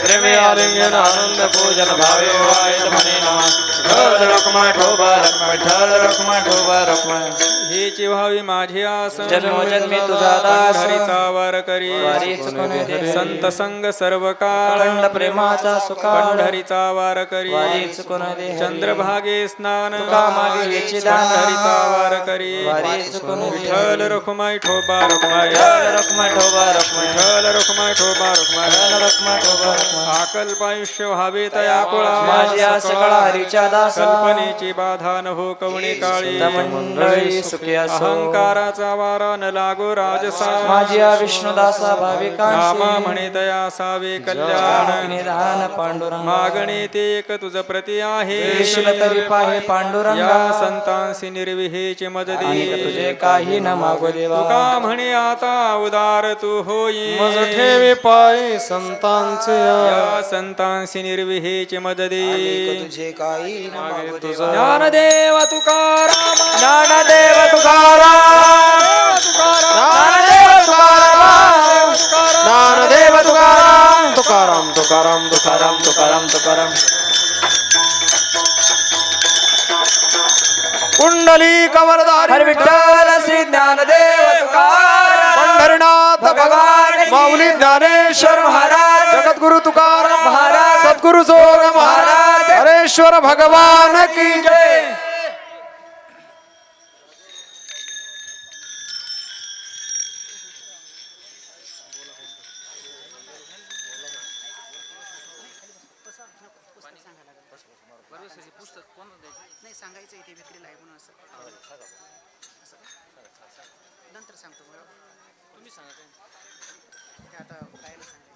प्रेमी आलिंगन आनंद पूजन भावे वायत म्हणे नमः ठळ रखमा ठोबा रखमा ठळ रखमा ठोबा रखमा हेची व्हावी माझी आस जन्मोजन्मी तुझा दास हरीचा वार करी वारीच कोण दे संत संग सर्व काळ अखंड प्रेमाचा सुका पंढरीचा वार करी वारीच कोण दे चंद्रभागे स्नान तुका मागे याचे दान पंढरीचा वार करी वारीच कोण दे विठ्ठल रखुमाई ठोबा रखुमाई ठळ रखमा ठोबा रखमा विठ्ठल रखुमाई ठोबा रखुमाई ठळ रखमा ठोबा रखमा अकल्पायुष्य व्हावे तया कुळा माझी आस कळा हरीच्या दासा कल्पनेची बाधा न हो कवणे काळी मंडळी सुखी असो अहंकाराचा वारा न लागो राजसा माझी विष्णुदासा भाविकांशी नामा म्हणे दया सावे कल्याण निधान पांडुरंग मागणे ते एक तुझ प्रती आहे देशील तरी पाहे पांडुरंग या संतांसी निर्विहेचे मजदी तुझे काही न मागो देवा तुका म्हणे आता उदार तू होई मज ठेवी पायी संतांचे या संतांसी निर्विहेचे मददी तुझे काही न मागो देवा ज्ञानदेव तुकाराम ज्ञानदेव तुकाराम ज्ञानदेव तुकाराम ज्ञानदेव तुकाराम तुकाराम तुकाराम तुकाराम तुकाराम तुकाराम कुंडली कवरदारी हर विठ्ठल श्री ज्ञानदेव तुकाराम पंढरीनाथ भगवान माऊली ज्ञानेश्वर महाराज जगद्गुरु तुकाराम महाराज सद्गुरु सोग महाराज हरेश्वर भगवान की जय. नाही सांगायचं इथे विक्रीला आहे म्हणून असं नंतर सांगतो बरोबर तुम्ही सांगा आता काय सांगा